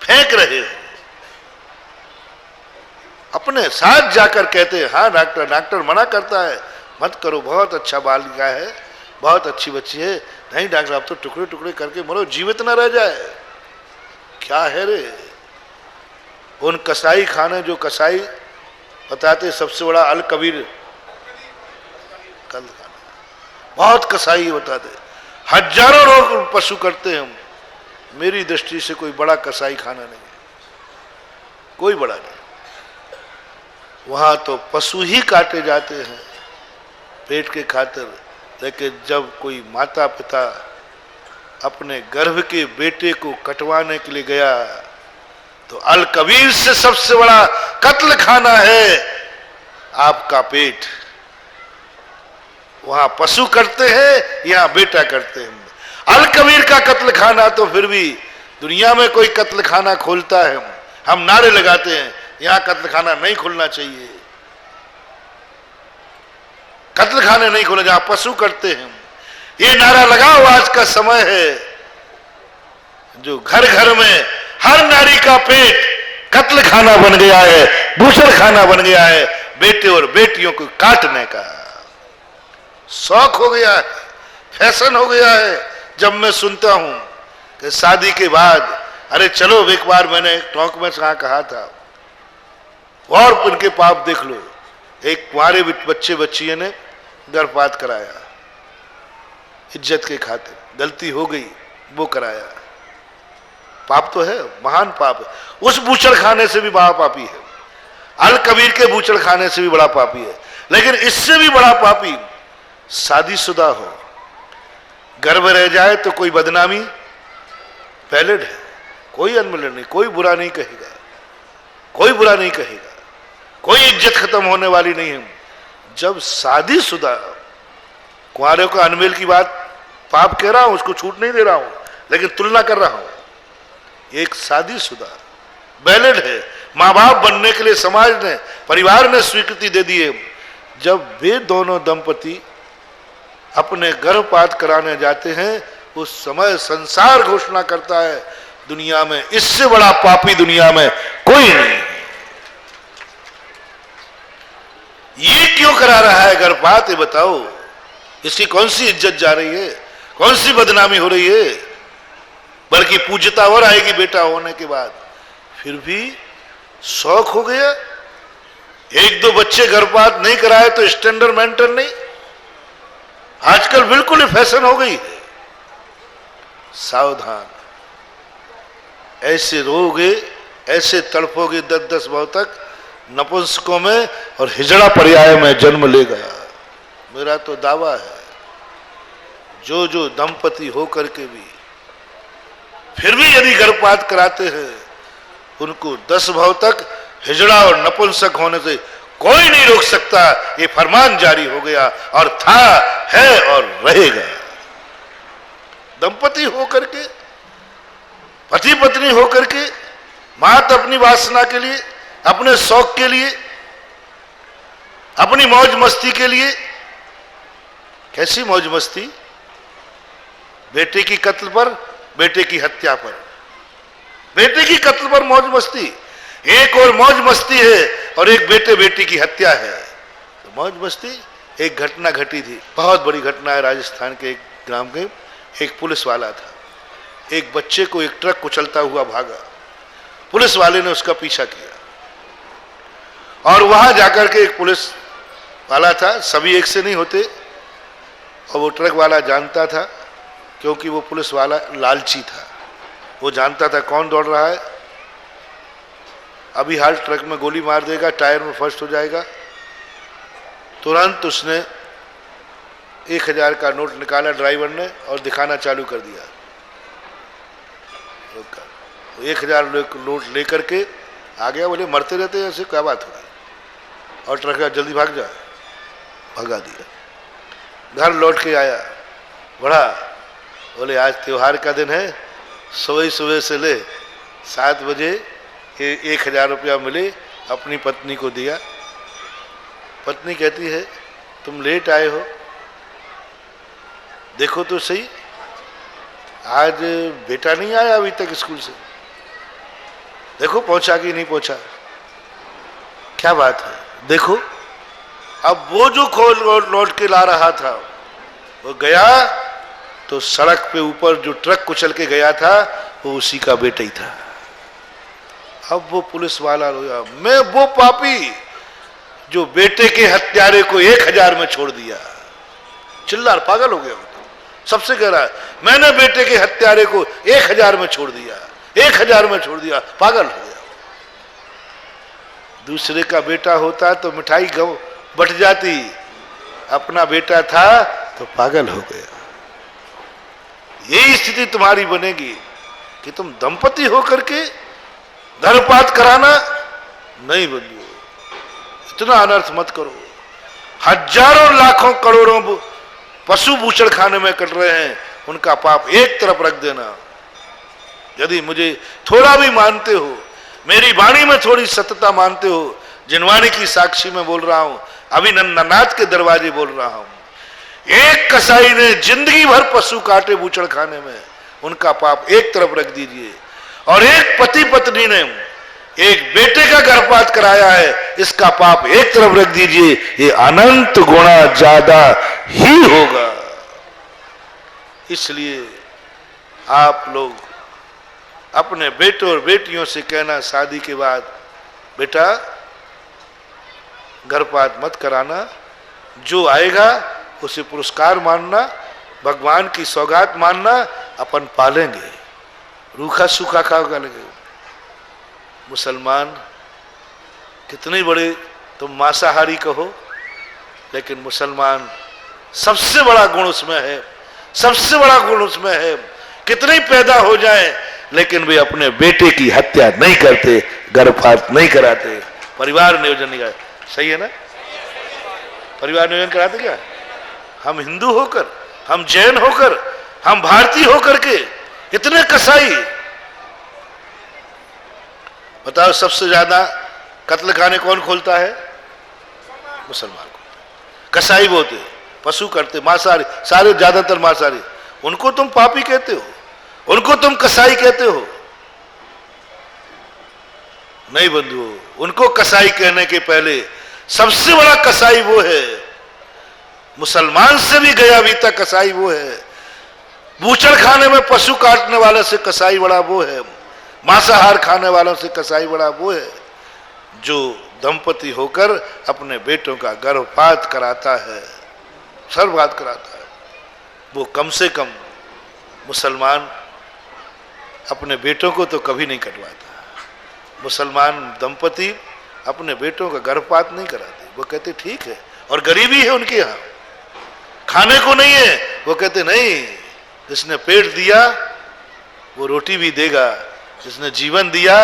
फेंक रहे हो। अपने साथ जाकर कहते हैं हाँ डॉक्टर, डॉक्टर मना करता है मत करो, बहुत अच्छा बालिका है, बहुत अच्छी बच्ची है। नहीं डॉक्टर, आप तो टुकड़े टुकड़े करके मरो, जीवित ना रह जाए। क्या है रे? उन कसाई खाने जो कसाई बताते सबसे बड़ा अल कबीर कल खाना, बहुत कसाई बताते, हजारों लोग पशु करते हैं। हम मेरी दृष्टि से कोई बड़ा कसाई खाना नहीं है, कोई बड़ा नहीं। वहां तो पशु ही काटे जाते हैं पेट के खातिर। लेकिन जब कोई माता पिता अपने गर्भ के बेटे को कटवाने के लिए गया तो अल कबीर से सबसे बड़ा कत्ल खाना है आपका पेट। वहां पशु करते हैं, यहां बेटा करते हैं। अल कबीर का कत्ल खाना तो फिर भी दुनिया में कोई कत्ल खाना खोलता है, हम नारे लगाते हैं यहां कत्ल खाना नहीं खुलना चाहिए, कत्ल खाने नहीं खोले जहां पशु करते हैं। ये नारा लगाओ, आज का समय है जो घर घर में हर नारी का पेट कत्ल खाना बन गया है, बूचड़ खाना बन गया है। बेटे और बेटियों को काटने का शौक हो गया है, फैशन हो गया है। जब मैं सुनता हूं कि शादी के बाद, अरे चलो एक बार मैंने टॉक में कहा था, और उनके पाप देख लो। एक कुंवारे बच्चे बच्चियों ने गर्भपात कराया, इज्जत के खातिर, गलती हो गई वो कराया, पाप तो है, महान पाप है। उस बूचड़ खाने से भी बड़ा पापी है, अल कबीर के बूचड़ खाने से भी बड़ा पापी है। लेकिन इससे भी बड़ा पापी शादीशुदा हो, गर्भ रह जाए तो कोई बदनामी वैलिड है, कोई अनमिलन नहीं, कोई बुरा नहीं कहेगा, कोई बुरा नहीं कहेगा, कोई इज्जत खत्म होने वाली नहीं है। जब शादीशुदा कुंवारे को अनमेल की बात पाप कह रहा हूं, उसको छूट नहीं दे रहा हूं, लेकिन तुलना कर रहा हूं, एक शादीशुदा वैलिड है। मां बाप बनने के लिए समाज ने, परिवार ने स्वीकृति दे दी है। जब वे दोनों दंपति अपने गर्भपात कराने जाते हैं, उस समय संसार घोषणा करता है दुनिया में इससे बड़ा पापी दुनिया में कोई नहीं। ये क्यों करा रहा है गर्भपात, ये बताओ? इसकी कौन सी इज्जत जा रही है, कौन सी बदनामी हो रही है? बल्कि पूज्यता और आएगी बेटा होने के बाद। फिर भी शौक हो गया, एक दो बच्चे गर्भपात नहीं कराए तो स्टैंडर्ड मेंटेन नहीं। आजकल बिल्कुल ही फैशन हो गई है। सावधान, ऐसे रोगे, ऐसे तड़पोगे 10-10 भाव तक, नपुंसकों में और हिजड़ा पर्याय में जन्म लेगा। मेरा तो दावा है, जो जो दंपति होकर के भी फिर भी यदि गर्भपात कराते हैं, उनको 10 भाव तक हिजड़ा और नपुंसक होने से कोई नहीं रोक सकता। ये फरमान जारी हो गया और था, है और रहेगा। दंपति होकर के, पति पत्नी होकर के, मात अपनी वासना के लिए, अपने शौक के लिए, अपनी मौज मस्ती के लिए। कैसी मौज मस्ती? बेटे की कत्ल पर, बेटे की हत्या पर, बेटे की कत्ल पर मौज मस्ती। एक और मौज मस्ती है और एक बेटे बेटी की हत्या है। तो मौज मस्ती। एक घटना घटी थी, बहुत बड़ी घटना है, राजस्थान के एक ग्राम के एक पुलिस वाला था, एक बच्चे को एक ट्रक कुचलता हुआ भागा। पुलिस वाले ने उसका पीछा किया और वहां जाकर के एक पुलिस वाला था, सभी एक से नहीं होते, और वो ट्रक वाला जानता था, क्योंकि वो पुलिस वाला लालची था, वो जानता था कौन दौड़ रहा है। अभी हाल ट्रक में गोली मार देगा, टायर में फर्स्ट हो जाएगा। तुरंत उसने 1000 का नोट निकाला ड्राइवर ने और दिखाना चालू कर दिया। 1000 नोट लेकर के आ गया। बोले मरते रहते हैं ऐसे, क्या बात होगी? और ट्रक जल्दी भाग जा। भगा दिया। घर लौट के आया, बड़ा बोले आज त्योहार का दिन है, सुबह से ले 7 बजे 1000 रुपया मिले, अपनी पत्नी को दिया। पत्नी कहती है तुम लेट आए हो, देखो तो सही आज बेटा नहीं आया अभी तक स्कूल से, देखो पहुंचा कि नहीं पहुंचा, क्या बात है देखो। अब वो जो खोल लौट के ला रहा था, वो गया तो सड़क पे ऊपर जो ट्रक कुचल के गया था वो उसी का बेटा ही था। अब वो पुलिस वाला रोया, मैं वो पापी जो बेटे के हत्यारे को 1000 में छोड़ दिया। चिल्ला पागल हो गया वो तो। सबसे कह रहा है मैंने बेटे के हत्यारे को 1000 में छोड़ दिया, 1000 में छोड़ दिया, पागल हो गया। दूसरे का बेटा होता तो मिठाई बट जाती, अपना बेटा था तो पागल हो गया। यही स्थिति तुम्हारी बनेगी कि तुम दंपति होकर के गर्भपात कराना नहीं बंदियो। इतना अनर्थ मत करो। हजारों लाखों करोड़ों पशु बूचड़ खाने में कट रहे हैं, उनका पाप एक तरफ रख देना। यदि मुझे थोड़ा भी मानते हो, मेरी वाणी में थोड़ी सत्यता मानते हो, जिनवाणी की साक्षी में बोल रहा हूं, अभिनंदनाथ के दरवाजे बोल रहा हूं। एक कसाई ने जिंदगी भर पशु काटे बूचड़ खाने में, उनका पाप एक तरफ रख दीजिए। और एक पति पत्नी ने एक बेटे का गर्भपात कराया है, इसका पाप एक तरफ रख दीजिए, ये अनंत गुणा ज्यादा ही होगा। इसलिए आप लोग अपने बेटों और बेटियों से कहना शादी के बाद, बेटा गर्भपात मत कराना, जो आएगा उसे पुरस्कार मानना, भगवान की सौगात मानना, अपन पालेंगे, रूखा सूखा खाओगे लगे। मुसलमान कितने बड़े तुम मांसाहारी कहो, लेकिन मुसलमान सबसे बड़ा गुण उसमें है, सबसे बड़ा गुण उसमें है, कितने पैदा हो जाए लेकिन वे अपने बेटे की हत्या नहीं करते, गर्भपात नहीं कराते, परिवार नियोजन नहीं कराते। सही है ना? परिवार नियोजन कराते क्या? हम हिंदू होकर, हम जैन होकर, हम भारतीय होकर के इतने कसाई। बताओ सबसे ज्यादा कत्ल खाने कौन खोलता है? मुसलमान को। कसाई बोलते, पशु करते, मांसाहारी, सारे ज्यादातर मांसाहारी, उनको तुम पापी कहते हो, उनको तुम कसाई कहते हो। नहीं बंधुओं, उनको कसाई कहने के पहले सबसे बड़ा कसाई वो है, मुसलमान से भी गया बीता कसाई वो है। बूचड़ खाने में पशु काटने वाले से कसाई बड़ा वो है, मांसाहार खाने वालों से कसाई बड़ा वो है, जो दंपति होकर अपने बेटों का गर्भपात कराता है, सर्वघात कराता है। वो कम से कम मुसलमान अपने बेटों को तो कभी नहीं कटवाता। मुसलमान दंपति अपने बेटों का गर्भपात नहीं कराते, वो कहते ठीक है। और गरीबी है उनके यहाँ, खाने को नहीं है, वो कहते नहीं, जिसने पेट दिया वो रोटी भी देगा, जिसने जीवन दिया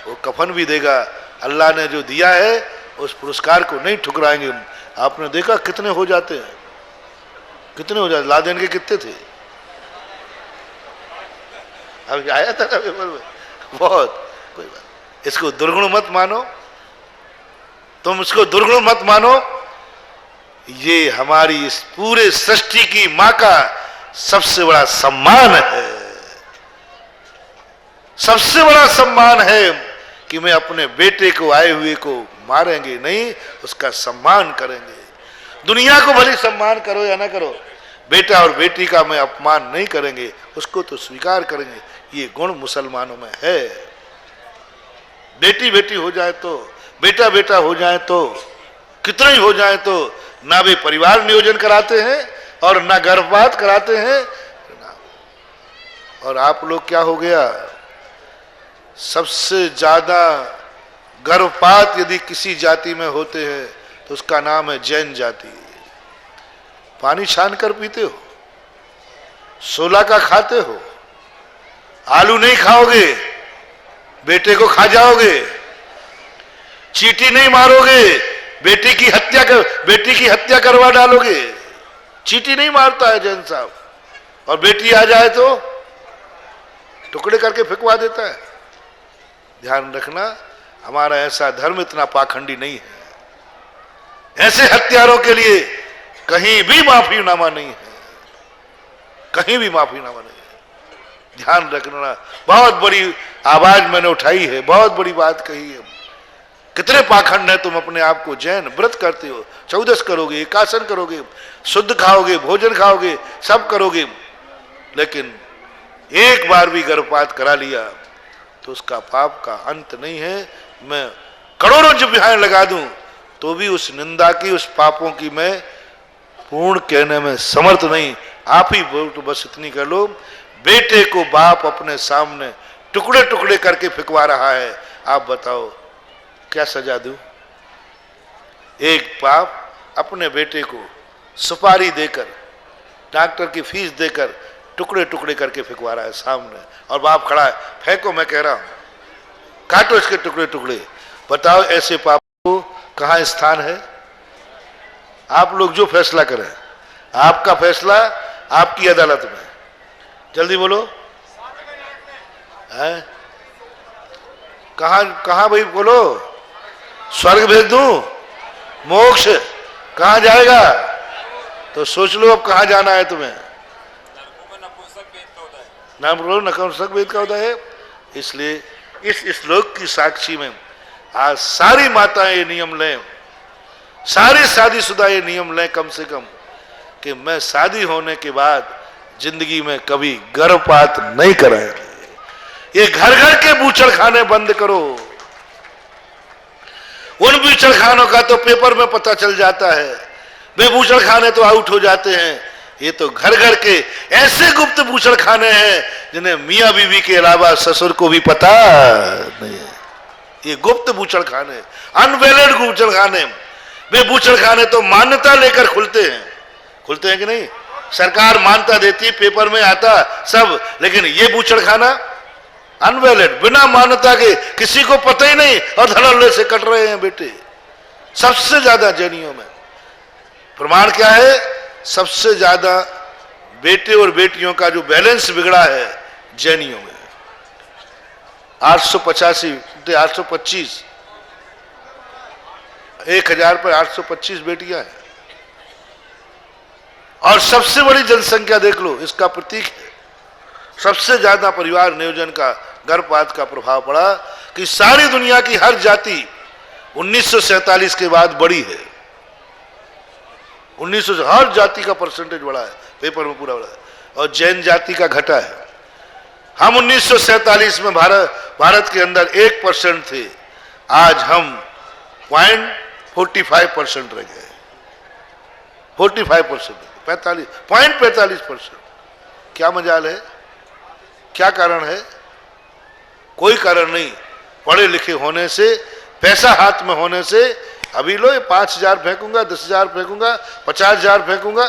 वो कफन भी देगा। अल्लाह ने जो दिया है उस पुरस्कार को नहीं ठुकराएंगे। आपने देखा कितने हो जाते हैं, कितने हो जाते, लादेन के कितने थे? अभी आया था ना पेपर में, बहुत। कोई बात, इसको दुर्गुण मत मानो, तुम इसको दुर्गुण मत मानो। ये हमारी इस पूरे सृष्टि की मां का सबसे बड़ा सम्मान है, सबसे बड़ा सम्मान है कि मैं अपने बेटे को, आए हुए को मारेंगे नहीं, उसका सम्मान करेंगे। दुनिया को भले सम्मान करो या ना करो, बेटा और बेटी का मैं अपमान नहीं करेंगे, उसको तो स्वीकार करेंगे। ये गुण मुसलमानों में है। बेटी बेटी हो जाए तो, बेटा बेटा हो जाए तो, कितना ही हो जाए तो, ना वे परिवार नियोजन कराते हैं और ना गर्भपात कराते हैं। और आप लोग क्या हो गया, सबसे ज्यादा गर्भपात यदि किसी जाति में होते हैं तो उसका नाम है जैन जाति। पानी छान कर पीते हो, 16 का खाते हो, आलू नहीं खाओगे, बेटे को खा जाओगे, चींटी नहीं मारोगे, बेटी की हत्या करवा डालोगे। चींटी नहीं मारता है जैन साहब, और बेटी आ जाए तो टुकड़े करके फेंकवा देता है। ध्यान रखना, हमारा ऐसा धर्म इतना पाखंडी नहीं है। ऐसे हत्यारों के लिए कहीं भी माफीनामा नहीं है, कहीं भी माफीनामा नहीं है। ध्यान रखना, बहुत बड़ी आवाज मैंने उठाई है, बहुत बड़ी बात कही है। कितने पाखंड है, तुम अपने आप को जैन व्रत करते हो, 14 करोगे, एकासन करोगे, शुद्ध खाओगे, भोजन खाओगे, सब करोगे, लेकिन एक बार भी गर्भपात करा लिया तो उसका पाप का अंत नहीं है। मैं करोड़ों जिह्वाएं लगा दूं तो भी उस निंदा की, उस पापों की मैं पूर्ण कहने में समर्थ नहीं। आप ही तो बस इतनी कर लो, बेटे को बाप अपने सामने टुकड़े टुकड़े करके फेंकवा रहा है, आप बताओ क्या सजा दूं? एक बाप अपने बेटे को सुपारी देकर, डॉक्टर की फीस देकर टुकड़े टुकड़े करके फेंकवा रहा है सामने, और बाप खड़ा है, फेंको, मैं कह रहा हूं, काटो इसके टुकड़े टुकड़े। बताओ ऐसे पाप को कहां स्थान है? आप लोग जो फैसला करें, आपका फैसला आपकी अदालत में। जल्दी बोलो, है कहां भाई बोलो? स्वर्ग भेज दूं? मोक्ष कहां जाएगा? तो सोच लो अब कहां जाना है तुम्हें। नाम बोलो, नपुंसक वेद का होता है। इसलिए इस श्लोक की साक्षी में आज सारी माताएं ये नियम लें, सारी शादीशुदा ये नियम लें कम से कम, कि मैं शादी होने के बाद जिंदगी में कभी गर्भपात नहीं कराएंगे। ये घर घर के बूचड़खाने बंद करो। उन बूचड़खानों का तो पेपर में पता चल जाता है, वे बूचड़खाने तो आउट हो जाते हैं। ये तो घर घर के ऐसे गुप्त बूचड़खाने हैं जिन्हें मियां बीवी के अलावा ससुर को भी पता नहीं है। ये गुप्त बूचड़खाने, अनवेलेड बूचड़खाने। वे बूचड़खाने तो मान्यता लेकर खुलते हैं कि नहीं? सरकार मान्यता देती, पेपर में आता सब, लेकिन ये बूचड़खाना अनवेलेड, बिना मान्यता के, किसी को पता ही नहीं, और धड़ल्ले से कट रहे हैं बेटे सबसे ज्यादा जैनियों में। प्रमाण क्या है? सबसे ज्यादा बेटे और बेटियों का जो बैलेंस बिगड़ा है जैनियों में। 885 825, 1000 पर 825 बेटियां हैं, और सबसे बड़ी जनसंख्या देख लो, इसका प्रतीक है। सबसे ज्यादा परिवार नियोजन का, गर्भपात का प्रभाव पड़ा कि सारी दुनिया की हर जाति 1947 के बाद बढ़ी है। 1900 हर जाति का परसेंटेज बढ़ा है, पेपर में पूरा बढ़ा है, और जैन जाति का घटा है। हम 1947 में भारत के अंदर 1% थे, आज हम 0.45% रह गए। 45%, 45%। क्या मजाल है? क्या कारण है? कोई कारण नहीं। पढ़े लिखे होने से, पैसा हाथ में होने से, अभी लो 5,000 फेंकूंगा, 10,000 फेंकूंगा, 50,000 फेंकूंगा।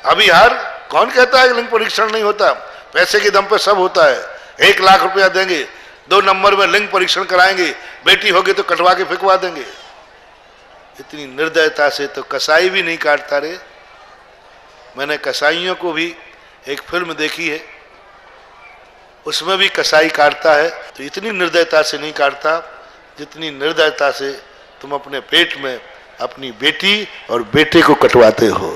अभी यार कौन कहता है कि लिंग परीक्षण नहीं होता? पैसे के दम पे सब होता है। 1 लाख रुपया देंगे, 2 नंबर में लिंग परीक्षण कराएंगे, बेटी होगी तो कटवा के फेंकवा देंगे। इतनी निर्दयता से तो कसाई भी नहीं काटता रे। मैंने कसाईयों को भी एक फिल्म देखी है, उसमें भी कसाई काटता है, तो इतनी निर्दयता से नहीं काटता जितनी निर्दयता से तुम अपने पेट में अपनी बेटी और बेटे को कटवाते हो।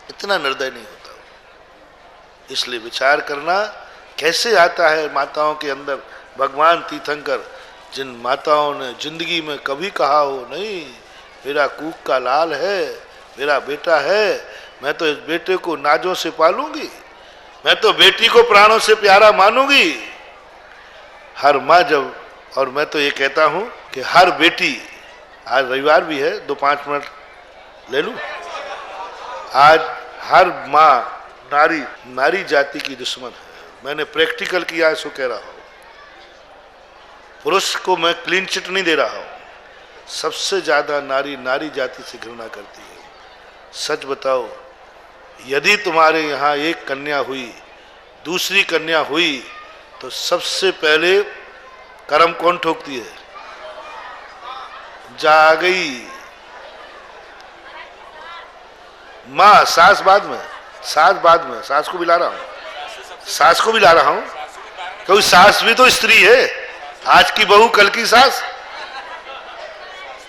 इतना निर्दय नहीं होता। इसलिए विचार करना, कैसे आता है माताओं के अंदर भगवान तीर्थंकर, जिन माताओं ने जिंदगी में कभी कहा हो नहीं मेरा कूक का लाल है, मेरा बेटा है, मैं तो इस बेटे को नाजों से पालूंगी, मैं तो बेटी को प्राणों से प्यारा मानूंगी। हर माँ जब, और मैं तो ये कहता हूं कि हर बेटी, आज रविवार भी है, 2-5 मिनट ले लूं, आज हर माँ नारी जाति की दुश्मन है। मैंने प्रैक्टिकल किया है, सो कह रहा हूं। पुरुष को मैं क्लीन चिट नहीं दे रहा हूं। सबसे ज्यादा नारी जाति से घृणा करती है। सच बताओ, यदि तुम्हारे यहाँ एक कन्या हुई, दूसरी कन्या हुई, तो सबसे पहले कर्म कौन ठोकती है? जा गई। माँ, सास बाद में, सास बाद में, सास को भी ला रहा हूं, सास को भी ला रहा हूं, क्योंकि सास भी तो स्त्री है, आज की बहू कल की सास।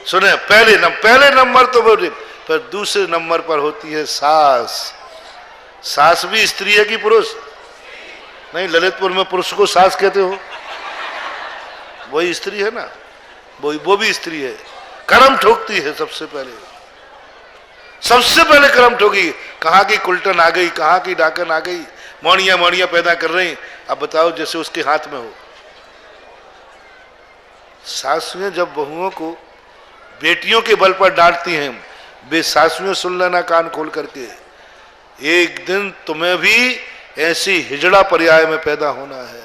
सुने, पहले नंबर तो बोले, पर दूसरे नंबर पर होती है सास। सास भी स्त्री है कि पुरुष? नहीं, ललितपुर में पुरुष को सास कहते हो, वही स्त्री है ना, वो भी स्त्री है। कर्म ठोकती है सबसे पहले कर्म ठोकी। कहाँ की कुलटन आ गई, कहाँ की डाकन आ गई, मौनिया पैदा कर रही। अब बताओ, जैसे उसके हाथ में हो। सासुएं जब बहुओं को बेटियों के बल पर डांटती हैं, बे सासुएं सुन लेना कान खोल करके, एक दिन तुम्हें भी ऐसी हिजड़ा पर्याय में पैदा होना है।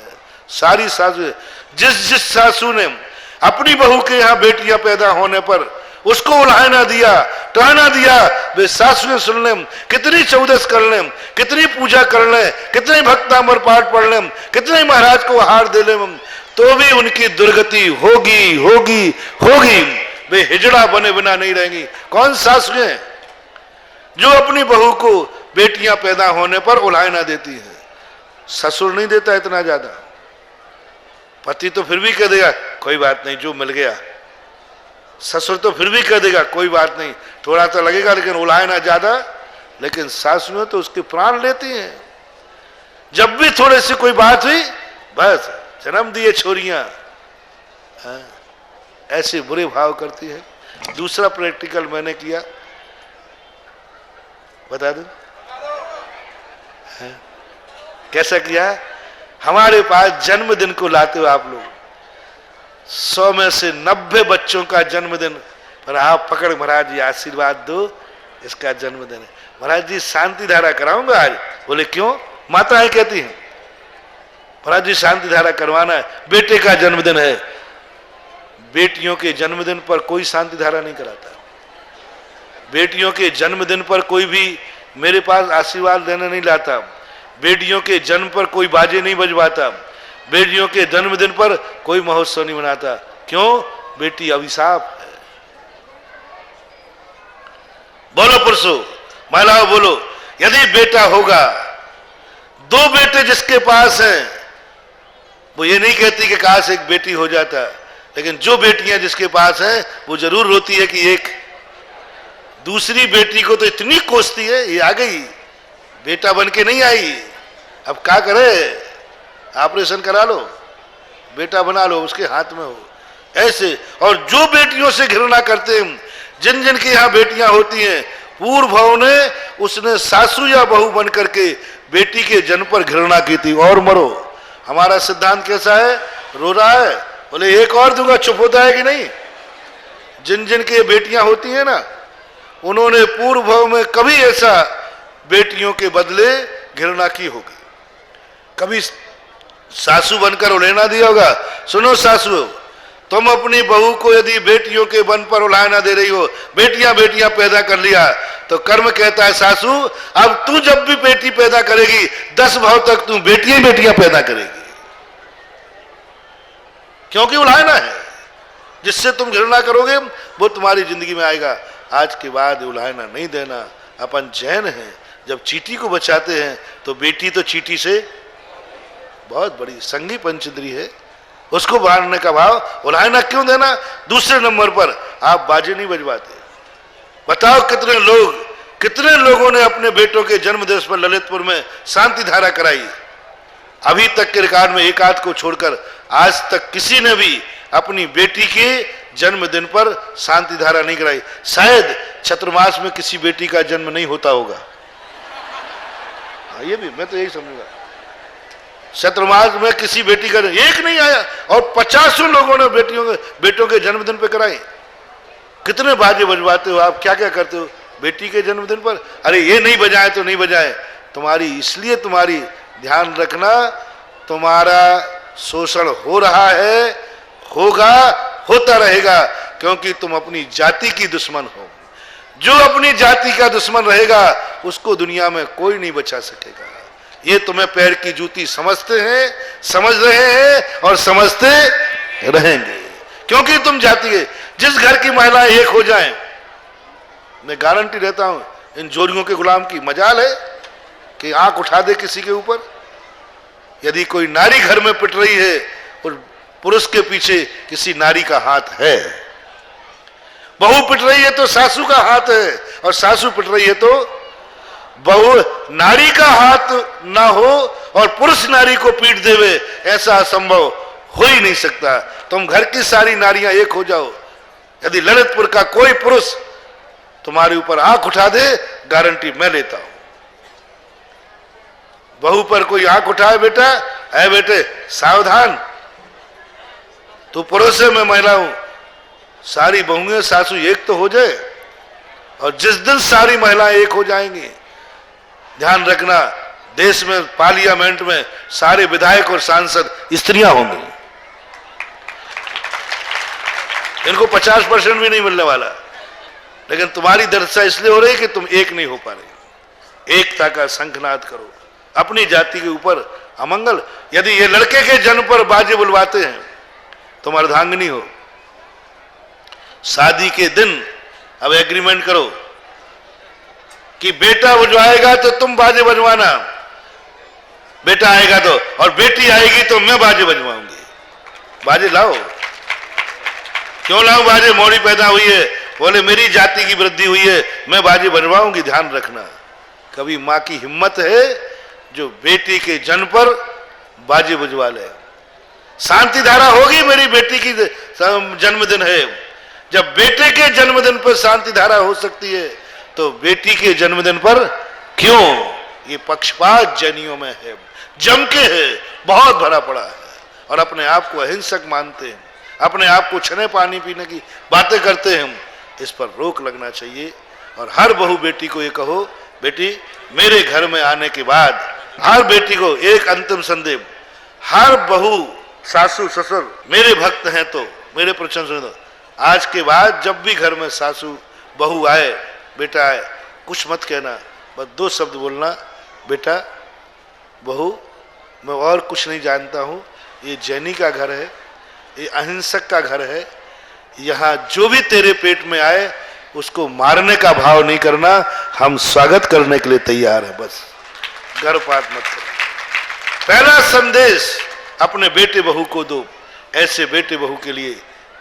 सारी सासुएं, जिस सासू ने अपनी बहू के यहाँ बेटियां पैदा होने पर उसको उल्हाना दिया, टहना दिया, वे सासुएं सुन लें, कितनी चौदस कर लें, कितनी पूजा कर लें, कितने भक्तामर पाठ पढ़ लें, कितने महाराज को हार दे लें, तो भी उनकी दुर्गति होगी। वे हिजड़ा बने बिना नहीं रहेंगी। कौन सासुएं? जो अपनी बहू को बेटियां पैदा होने पर उल्हाना देती है। ससुर नहीं देता इतना ज्यादा, पति तो फिर भी कह देगा कोई बात नहीं, जो मिल गया। ससुर तो फिर भी कह देगा कोई बात नहीं, थोड़ा तो लगेगा, लेकिन उल्हाना ज्यादा। लेकिन सासुएं तो उसके प्राण लेती हैं। जब भी थोड़े से कोई बात हुई, बस जन्म दिए छोरियां, ऐसे बुरे भाव करती है। दूसरा प्रैक्टिकल मैंने किया, बता दूं कैसा किया? हमारे पास जन्मदिन को लाते हो आप लोग, 100 में से 90 बच्चों का जन्मदिन पर आप पकड़, महाराज जी आशीर्वाद दो, इसका जन्मदिन है। महाराज जी शांति धारा कराऊंगा आज। बोले क्यों? माताएं कहती हैं महाराज जी शांति धारा करवाना है, बेटे का जन्मदिन है। बेटियों के जन्मदिन पर कोई शांति धारा नहीं कराता। बेटियों के जन्मदिन पर कोई भी मेरे पास आशीर्वाद देने नहीं लाता। बेटियों के जन्म पर कोई बाजे नहीं बजवाता। बेटियों के जन्मदिन पर कोई महोत्सव नहीं मनाता। क्यों? बेटी अभिशाप है। बोलो पुरुषों, महिलाओं बोलो, यदि बेटा होगा, 2 बेटे जिसके पास हैं, वो ये नहीं कहती कि काश एक बेटी हो जाता, लेकिन जो बेटियां जिसके पास हैं वो जरूर रोती है कि एक दूसरी बेटी को तो इतनी कोसती है, ये आ गई, बेटा बन के नहीं आई, अब क्या करे? ऑपरेशन करा लो, बेटा बना लो, उसके हाथ में हो। ऐसे, और जो बेटियों से घृणा करते हैं, जिन जिन के यहाँ बेटियां होती हैं, पूर्व भाव ने उसने सासू या बहू बन करके बेटी के जन्म पर घृणा की थी। और मरो। हमारा सिद्धांत कैसा है? रो रहा है, बोले एक और दूंगा, चुप होता है कि नहीं? जिन जिन के बेटियां होती हैं ना, उन्होंने पूर्व भाव में कभी ऐसा बेटियों के बदले घृणा की होगी, कभी सासू बनकर उल्हाना दिया होगा। सुनो सासू, तुम अपनी बहू को यदि बेटियों के बन पर उल्हाना दे रही हो, बेटियां बेटियां पैदा कर लिया, तो कर्म कहता है सासू, अब तू जब भी बेटी पैदा करेगी 10 भाव तक तू बेटियां बेटियां पैदा करेगी, क्योंकि उल्हाना है। जिससे तुम घृणा करोगे वो तुम्हारी जिंदगी में आएगा। आज के बाद उल्हाना नहीं देना। अपन जैन हैं, जब चींटी को बचाते हैं तो बेटी तो चींटी से बहुत बड़ी संगी पंचेंद्री है, उसको मारने का भाव, उल्हाना क्यों देना? दूसरे नंबर पर आप बाजे नहीं बजवाते। बताओ कितने लोगों ने अपने बेटों के जन्म दिवस पर ललितपुर में शांति धारा कराई? अभी तक के रिकॉर्ड में एक आध को छोड़कर आज तक किसी ने भी अपनी बेटी के जन्मदिन पर शांति धारा नहीं कराई। शायद चतुर्मास में किसी बेटी का जन्म नहीं होता होगा। ये भी मैं तो यही समझूंगा, चतुर्मास में किसी बेटी का एक नहीं आया, और 50 लोगों ने बेटों के जन्मदिन पे कराई। कितने बाजे बजवाते हो आप, क्या क्या करते हो बेटी के जन्मदिन पर? अरे ये नहीं बजाए तो नहीं बजाए, तुम्हारी इसलिए तुम्हारी ध्यान रखना, तुम्हारा शोषण हो रहा है, होगा, होता रहेगा, क्योंकि तुम अपनी जाति की दुश्मन हो। जो अपनी जाति का दुश्मन रहेगा उसको दुनिया में कोई नहीं बचा सकेगा। ये तुम्हें पैर की जूती समझते हैं, समझ रहे हैं और समझते रहेंगे, क्योंकि तुम जाति है। जिस घर की महिलाएं एक हो जाएं, मैं गारंटी देता हूं इन जोड़ियों के गुलाम की मजाल है कि आंख उठा दे किसी के ऊपर। यदि कोई नारी घर में पिट रही है और पुरुष के पीछे किसी नारी का हाथ है, बहू पिट रही है तो सासू का हाथ है, और सासू पिट रही है तो बहू, नारी का हाथ ना हो और पुरुष नारी को पीट देवे, ऐसा असंभव हो ही नहीं सकता। तुम घर की सारी नारियां एक हो जाओ, यदि ललितपुर का कोई पुरुष तुम्हारे ऊपर आंख उठा दे, गारंटी मैं लेता हूं। बहू पर कोई आंख उठाए बेटा, ऐ बेटे सावधान, तू पुरुष है मैं महिला हूं। सारी बहुएं सासू एक तो हो जाए, और जिस दिन सारी महिलाएं एक हो जाएंगी, ध्यान रखना देश में पार्लियामेंट में सारे विधायक और सांसद स्त्रियां होंगी। इनको 50% भी नहीं मिलने वाला, लेकिन तुम्हारी दर्शा इसलिए हो रही है कि तुम एक नहीं हो पा रही। एकता का शंखनाद करो, अपनी जाति के ऊपर अमंगल। यदि ये लड़के के जन्म पर बाजे बुलवाते हैं, तुम अर्धांगिनी हो, शादी के दिन अब एग्रीमेंट करो कि बेटा बजवाएगा तो तुम बाजे बजवाना, बेटा आएगा तो, और बेटी आएगी तो मैं बाजे बजवाऊंगी। बाजे लाओ। क्यों लाऊं बाजे? मोड़ी पैदा हुई है, बोले मेरी जाति की वृद्धि हुई है, मैं बाजे बजवाऊंगी। ध्यान रखना, कभी मां की हिम्मत है जो बेटी के जन्म पर बाजे बजवा ले। शांति धारा होगी, मेरी बेटी की जन्मदिन है। जब बेटे के जन्मदिन पर शांति धारा हो सकती है, तो बेटी के जन्मदिन पर क्यों? ये पक्षपात जैनियों में है, जम के है, बहुत भरा पड़ा है, और अपने आप को अहिंसक मानते हैं, अपने आप को छने पानी पीने की बातें करते हैं। इस पर रोक लगना चाहिए। और हर बहू बेटी को ये कहो, बेटी मेरे घर में आने के बाद, हर बेटी को एक अंतिम संदेश, हर बहू सासू ससुर मेरे भक्त हैं तो मेरे प्रवचन सुन दो। आज के बाद जब भी घर में सासू बहू आए, बेटा आए, कुछ मत कहना, बस 2 शब्द बोलना, बेटा बहू मैं और कुछ नहीं जानता हूँ, ये जैनी का घर है, ये अहिंसक का घर है, यहाँ जो भी तेरे पेट में आए उसको मारने का भाव नहीं करना, हम स्वागत करने के लिए तैयार है। बस गर्भपात मत करो। पहला संदेश अपने बेटे बहू को दो। ऐसे बेटे बहू के लिए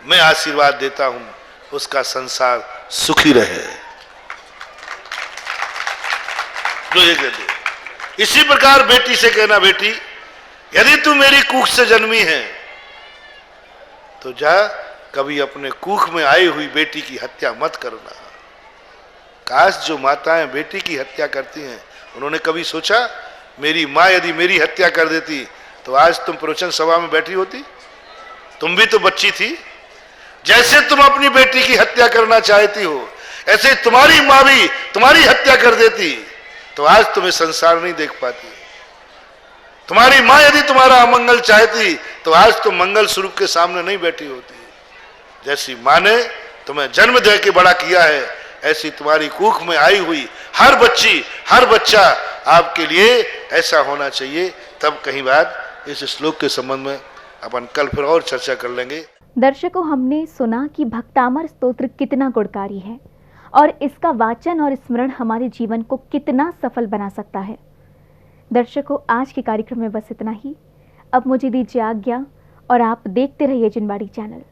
मैं आशीर्वाद देता हूं, उसका संसार सुखी रहे। जो ये कह दे। इसी प्रकार बेटी से कहना, बेटी यदि तू मेरी कूख से जन्मी है तो जा कभी अपने कूख में आई हुई बेटी की हत्या मत करना। काश जो माताएं बेटी की हत्या करती हैं, उन्होंने कभी सोचा मेरी माँ यदि मेरी हत्या कर देती तो आज तुम प्रवचन सभा में बैठी होती? तुम भी तो बच्ची थी। जैसे तुम अपनी बेटी की हत्या करना चाहती हो, ऐसे तुम्हारी माँ भी तुम्हारी हत्या कर देती तो आज तुम्हें संसार नहीं देख पाती। तुम्हारी माँ यदि तुम्हारा अमंगल चाहती तो आज तुम मंगल स्वरूप के सामने नहीं बैठी होती। जैसी माँ ने तुम्हें जन्म दे के बड़ा किया है, ऐसी तुम्हारी कूख में आई हुई हर बच्ची, हर बच्चा आपके लिए ऐसा होना चाहिए। तब कहीं बाद इस श्लोक के संबंध में अपन कल फिर और चर्चा कर लेंगे। दर्शकों, हमने सुना कि भक्तामर स्तोत्र कितना गुणकारी है और इसका वाचन और स्मरण हमारे जीवन को कितना सफल बना सकता है। दर्शकों, आज के कार्यक्रम में बस इतना ही। अब मुझे दीजिए आज्ञा और आप देखते रहिए जिनवाड़ी चैनल।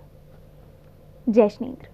जय श्रीन्द्र।